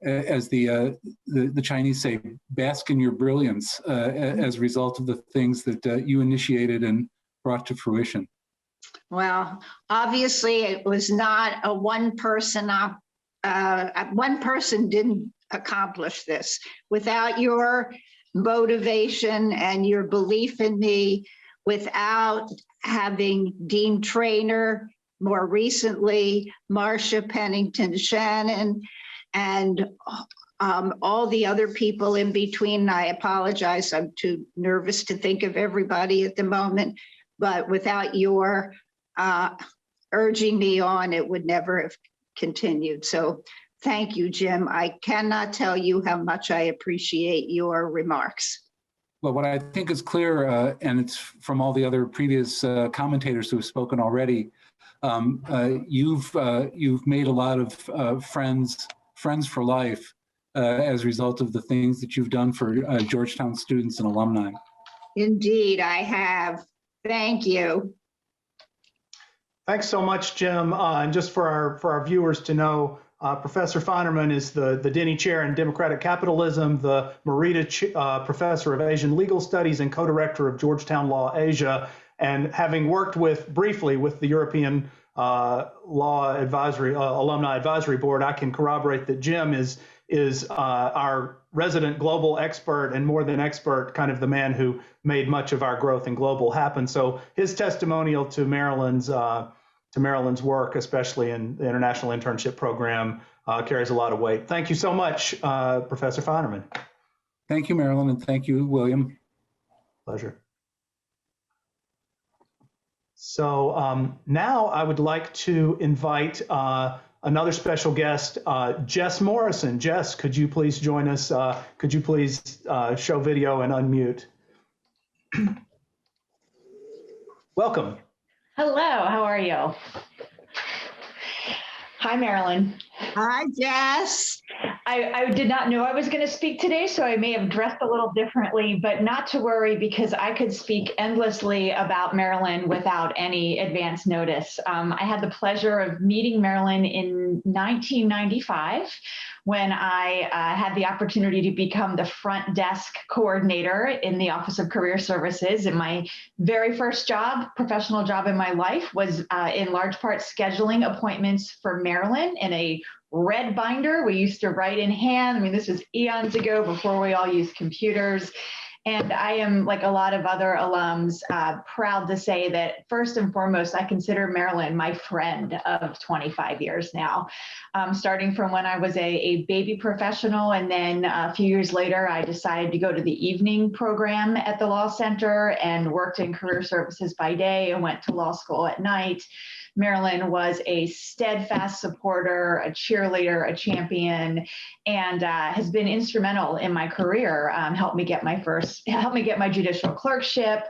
as the Chinese say, bask in your brilliance as a result of the things that you initiated and brought to fruition. Well, obviously it was not a one person didn't accomplish this. Without your motivation and your belief in me, without having Dean Traynor, more recently, Marcia Pennington Shannon, and all the other people in between. I apologize, I'm too nervous to think of everybody at the moment, but without your urging me on, it would never have continued. So thank you, Jim. I cannot tell you how much I appreciate your remarks. Well, what I think is clear, and it's from all the other previous commentators who have spoken already, you've made a lot of friends for life as a result of the things that you've done for Georgetown students and alumni. Indeed, I have. Thank you. Thanks so much, Jim. And just for our viewers to know, Professor Feinerman is the Denny Chair in Democratic Capitalism, the Morita Professor of Asian Legal Studies, and co-director of Georgetown Law Asia. And having worked briefly with the European Law Advisory Alumni Advisory Board, I can corroborate that Jim is our resident global expert, and more than expert, kind of the man who made much of our growth in global happen. So his testimonial to Maryland's work, especially in the International Internship Program, carries a lot of weight. Thank you so much, Professor Feinerman. Thank you, Marilyn, and thank you, William. Pleasure. So now I would like to invite another special guest, Jess Morrison. Jess, could you please join us? Could you please show video and unmute? Welcome. Hello, how are you? Hi, Marilyn. Hi, Jess. I did not know I was going to speak today, so I may have dressed a little differently, but not to worry, because I could speak endlessly about Marilyn without any advance notice. I had the pleasure of meeting Marilyn in 1995 when I had the opportunity to become the front desk coordinator in the Office of Career Services. And my very first job, professional job in my life, was in large part scheduling appointments for Marilyn in a red binder. We used to write in hand. I mean, this was eons ago, before we all used computers. And I am, like a lot of other alums, proud to say that first and foremost, I consider Marilyn my friend of 25 years now, starting from when I was a baby professional. And then a few years later, I decided to go to the evening program at the Law Center and worked in career services by day and went to law school at night. Marilyn was a steadfast supporter, a cheerleader, a champion, and has been instrumental in my career. Helped me get my judicial clerkship,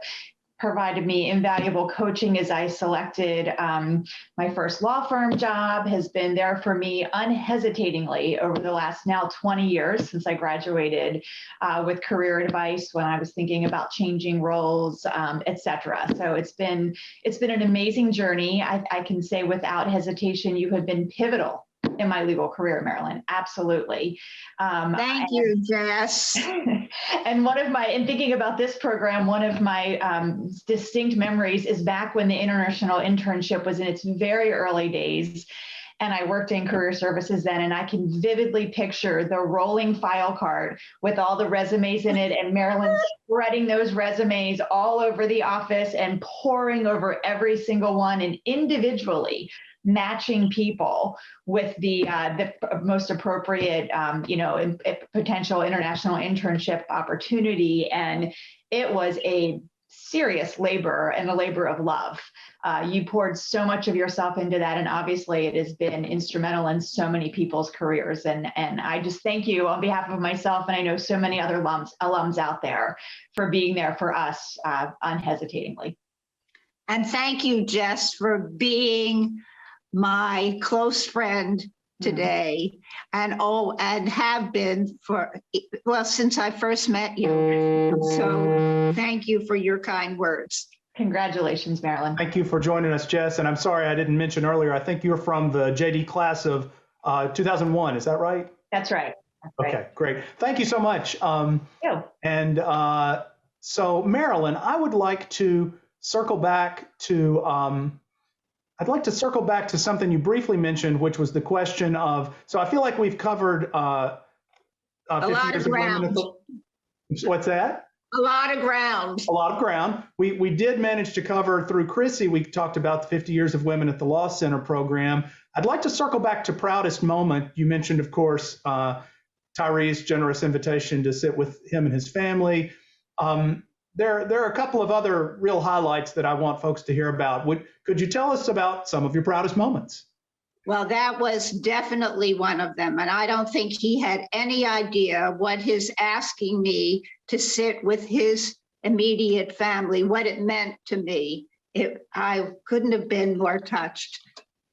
provided me invaluable coaching as I selected my first law firm job, has been there for me unhesitatingly over the last now 20 years since I graduated with career advice when I was thinking about changing roles, et cetera. So it's been an amazing journey. I can say without hesitation, you have been pivotal in my legal career, Marilyn. Absolutely. Thank you, Jess. And in thinking about this program, one of my distinct memories is back when the International Internship was in its very early days. and I worked in career services then, and I can vividly picture the rolling file card with all the resumes in it, and Marilyn spreading those resumes all over the office and poring over every single one and individually matching people with the most appropriate, potential international internship opportunity. And it was a serious labor and a labor of love. You poured so much of yourself into that, and obviously it has been instrumental in so many people's careers. And I just thank you on behalf of myself, and I know so many other alums out there, for being there for us unhesitatingly. And thank you, Jess, for being my close friend today, and have been since I first met you. So thank you for your kind words. Congratulations, Marilyn. Thank you for joining us, Jess. And I'm sorry I didn't mention earlier, I think you're from the JD class of 2001. Is that right? That's right. Okay, great. Thank you so much. Thank you. And so, Marilyn, I would like to circle back to something you briefly mentioned, which was the question of, so I feel like we've covered 50 a lot years of ground. What's that? A lot of ground. A lot of ground. We did manage to cover through Chrissy, we talked about the 50 Years of Women at the Law Center program. I'd like to circle back to proudest moment. You mentioned, of course, Tyree's generous invitation to sit with him and his family. There are a couple of other real highlights that I want folks to hear about. Could you tell us about some of your proudest moments? Well, that was definitely one of them. And I don't think he had any idea what his asking me to sit with his immediate family, what it meant to me. I couldn't have been more touched.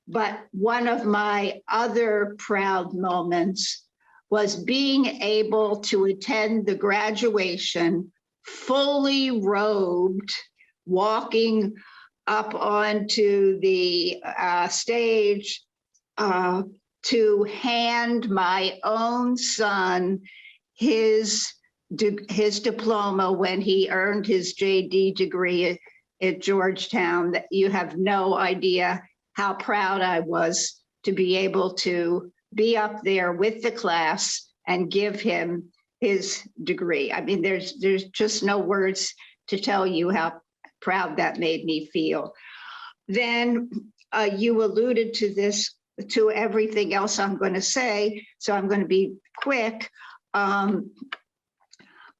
But one of my other proud moments was being able to attend the graduation fully robed, walking up onto the stage to hand my own son his diploma when he earned his JD degree at Georgetown. That you have no idea how proud I was to be able to be up there with the class and give him his degree. I mean, there's just no words to tell you how proud that made me feel. Then you alluded to this, to everything else I'm going to say, so I'm going to be quick.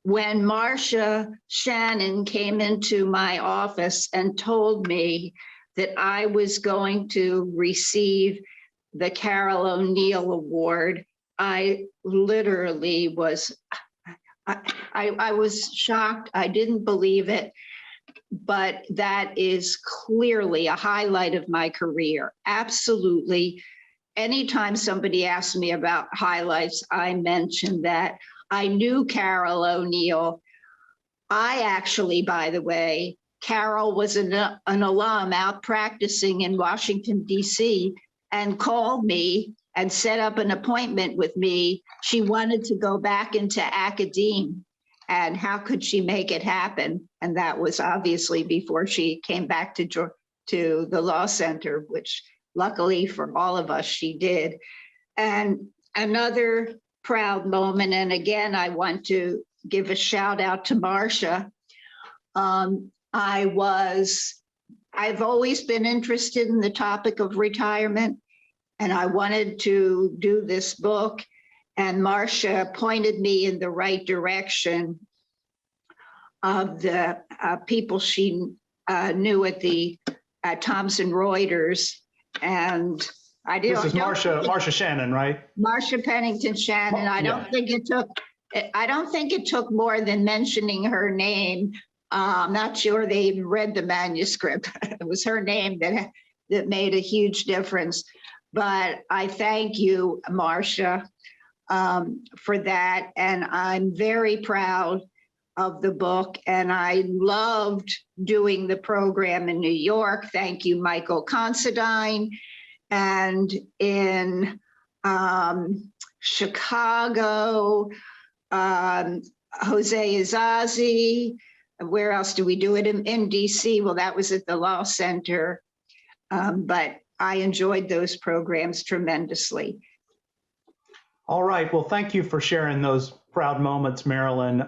When Marcia Shannon came into my office and told me that I was going to receive the Carol O'Neill Award, I literally was, I was shocked. I didn't believe it, but that is clearly a highlight of my career. Absolutely. Anytime somebody asks me about highlights, I mention that. I knew Carol O'Neill. I actually, by the way, Carol was an alum out practicing in Washington, D.C., and called me and set up an appointment with me. She wanted to go back into academia, and how could she make it happen? And that was obviously before she came back to the Law Center, which luckily for all of us, she did. And another proud moment, and again, I want to give a shout out to Marcia. I've always been interested in the topic of retirement, and I wanted to do this book, and Marcia pointed me in the right direction of the people she knew at Thomson Reuters. And I did. This is Marcia Shannon, right? Marcia Pennington Shannon. I don't think it took more than mentioning her name. I'm not sure they even read the manuscript. It was her name that made a huge difference. But I thank you, Marcia, for that. And I'm very proud of the book. And I loved doing the program in New York. Thank you, Michael Considine. And in Chicago, Jose Izazi. Where else do we do it? In DC? Well, that was at the Law Center. But I enjoyed those programs tremendously. All right. Well, thank you for sharing those proud moments, Marilyn.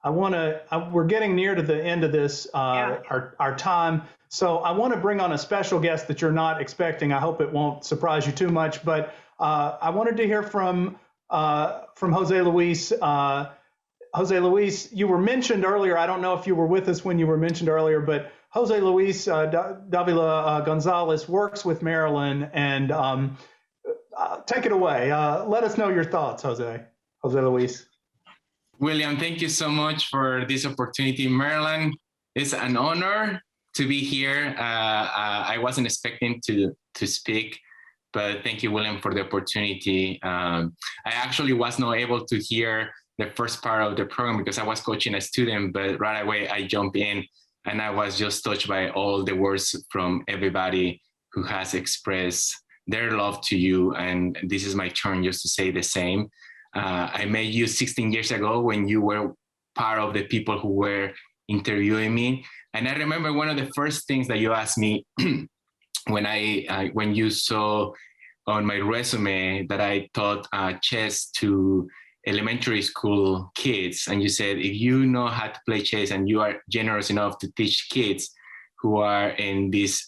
We're getting near to the end of this, our time. So I want to bring on a special guest that you're not expecting. I hope it won't surprise you too much, but I wanted to hear from Jose Luis. Jose Luis, you were mentioned earlier. I don't know if you were with us when you were mentioned earlier, but Jose Luis Davila Gonzalez works with Marilyn, and take it away. Let us know your thoughts, Jose Luis. William, thank you so much for this opportunity. Marilyn, it's an honor to be here. I wasn't expecting to speak, but thank you, William, for the opportunity. I actually was not able to hear the first part of the program because I was coaching a student, but right away I jumped in and I was just touched by all the words from everybody who has expressed their love to you. And this is my turn just to say the same. I met you 16 years ago when you were part of the people who were interviewing me. And I remember one of the first things that you asked me when you saw on my resume that I taught chess to elementary school kids. And you said, if you know how to play chess and you are generous enough to teach kids who are in these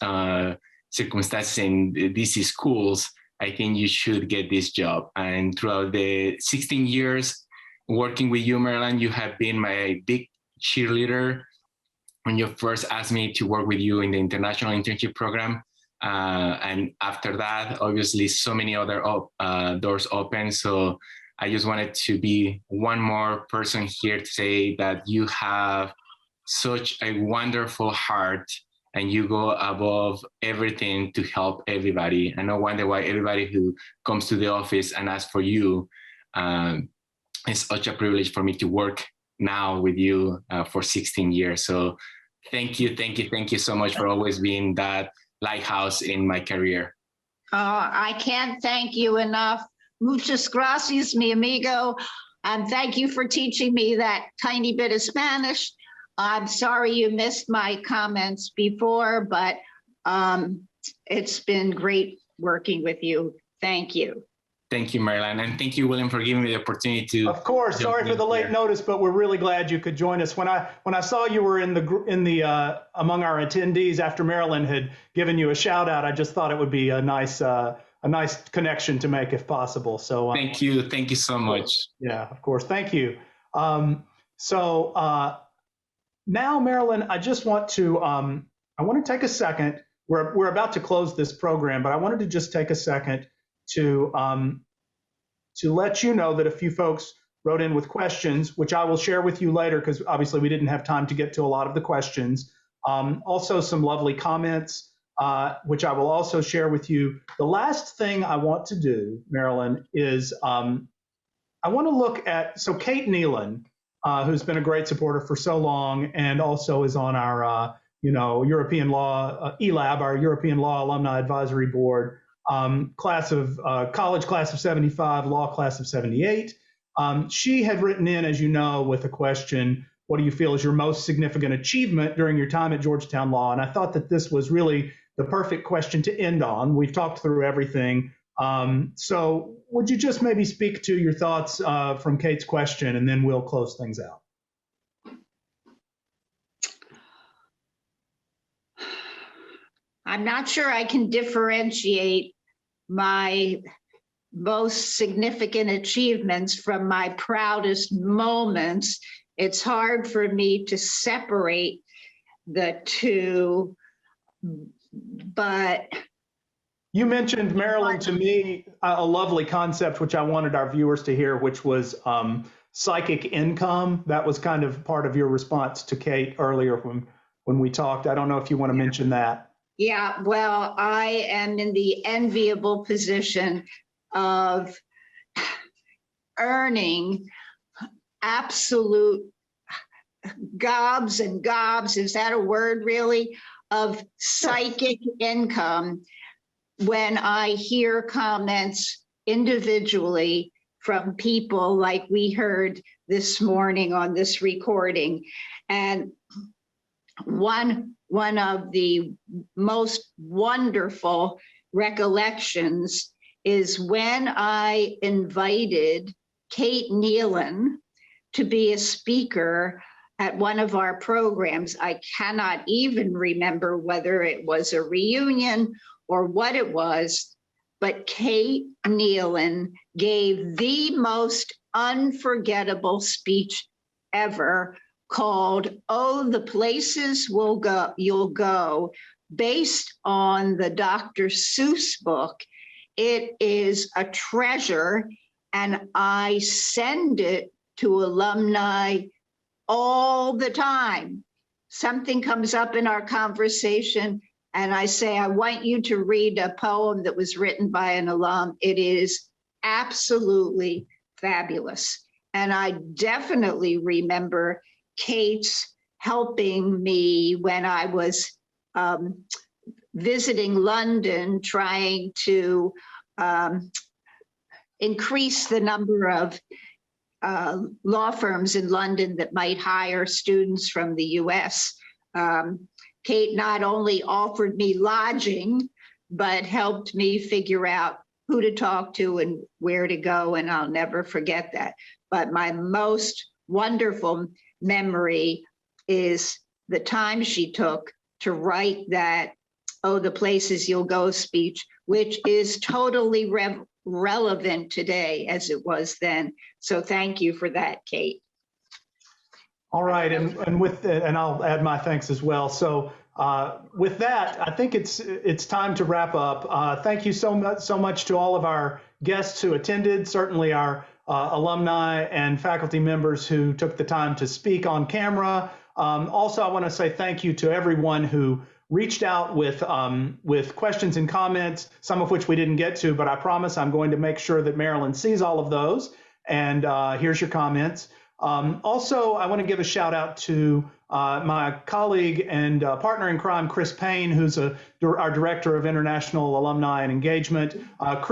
circumstances in these schools, I think you should get this job. And throughout the 16 years working with you, Marilyn, you have been my big cheerleader when you first asked me to work with you in the international internship program. And after that, obviously, so many other doors open. So I just wanted to be one more person here to say that you have such a wonderful heart and you go above everything to help everybody. And no wonder why everybody who comes to the office and asks for you, it's such a privilege for me to work now with you for 16 years. So thank you so much for always being that lighthouse in my career. I can't thank you enough. Muchas gracias, mi amigo. And thank you for teaching me that tiny bit of Spanish. I'm sorry you missed my comments before, but it's been great working with you. Thank you. Thank you, Marilyn. And thank you, William, for giving me the opportunity to. Of course. Sorry for the late notice, but we're really glad you could join us. When I saw you were in the among our attendees after Marilyn had given you a shout out, I just thought it would be a nice connection to make if possible. So thank you so much. Yeah, of course. Thank you. Now, Marilyn, I just want to I want to take a second. We're about to close this program, but I wanted to just take a second to let you know that a few folks wrote in with questions, which I will share with you later because obviously we didn't have time to get to a lot of the questions. Also, some lovely comments, which I will also share with you. The last thing I want to do, Marilyn, is I want to look at, so Kate Nealon, who's been a great supporter for so long and also is on our European Law, ELAB, our European Law Alumni Advisory Board, college class of 75, law class of 78. She had written in, as you know, with a question, what do you feel is your most significant achievement during your time at Georgetown Law? And I thought that this was really the perfect question to end on. We've talked through everything. So would you just maybe speak to your thoughts from Kate's question, and then we'll close things out. I'm not sure I can differentiate my most significant achievements from my proudest moments. It's hard for me to separate the two, but you mentioned, Marilyn, to me, a lovely concept, which I wanted our viewers to hear, which was psychic income. That was kind of part of your response to Kate earlier when we talked. I don't know if you want to mention that. Yeah, well, I am in the enviable position of earning absolute gobs and gobs, is that a word really, of psychic income when I hear comments individually from people like we heard this morning on this recording. And one of the most wonderful recollections is when I invited Kate Nealon to be a speaker at one of our programs. I cannot even remember whether it was a reunion or what it was, but Kate Nealon gave the most unforgettable speech ever called "Oh, the Places You'll Go," based on the Dr. Seuss book. It is a treasure, and I send it to alumni all the time. Something comes up in our conversation, and I say, I want you to read a poem that was written by an alum. It is absolutely fabulous. And I definitely remember Kate's helping me when I was visiting London, trying to increase the number of law firms in London that might hire students from the US. Kate not only offered me lodging, but helped me figure out who to talk to and where to go, and I'll never forget that. But my most wonderful memory is the time she took to write that "Oh, the Places You'll Go" speech, which is totally relevant today as it was then. So thank you for that, Kate. All right, and I'll add my thanks as well. So with that, I think it's time to wrap up. Thank you so much to all of our guests who attended, certainly our alumni and faculty members who took the time to speak on camera. Also, I want to say thank you to everyone who reached out with questions and comments, some of which we didn't get to, but I promise I'm going to make sure that Marilyn sees all of those. And here's your comments. Also, I want to give a shout out to my colleague and partner in crime, Chris Payne, who's our Director of International Alumni and Engagement.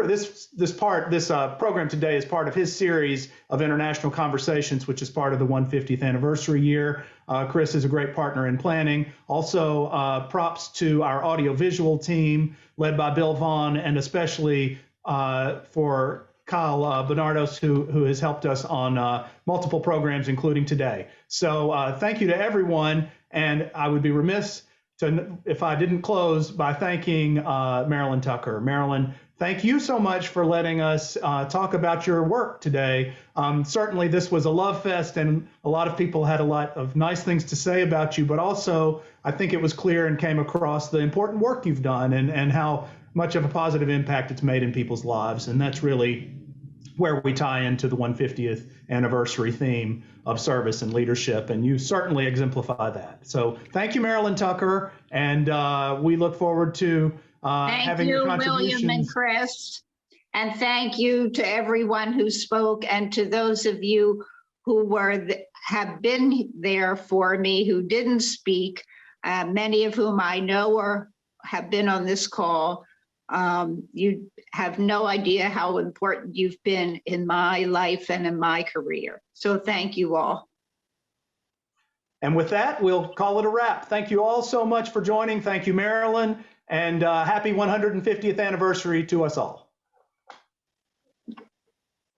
This program today is part of his series of international conversations, which is part of the 150th anniversary year. Chris is a great partner in planning. Also, props to our audiovisual team led by Bill Vaughn, and especially for Kyle Bernardos, who has helped us on multiple programs, including today. So thank you to everyone. And I would be remiss if I didn't close by thanking Marilyn Tucker. Marilyn, thank you so much for letting us talk about your work today. Certainly this was a love fest, and a lot of people had a lot of nice things to say about you, but also I think it was clear and came across the important work you've done and how much of a positive impact it's made in people's lives. And that's really where we tie into the 150th anniversary theme of service and leadership. And you certainly exemplify that. So thank you, Marilyn Tucker. And we look forward to having your contributions. Thank you, William and Chris. And thank you to everyone who spoke, and to those of you who have been there for me who didn't speak, many of whom I know or have been on this call. You have no idea how important you've been in my life and in my career. So thank you all. And with that, we'll call it a wrap. Thank you all so much for joining. Thank you, Marilyn, and happy 150th anniversary to us all.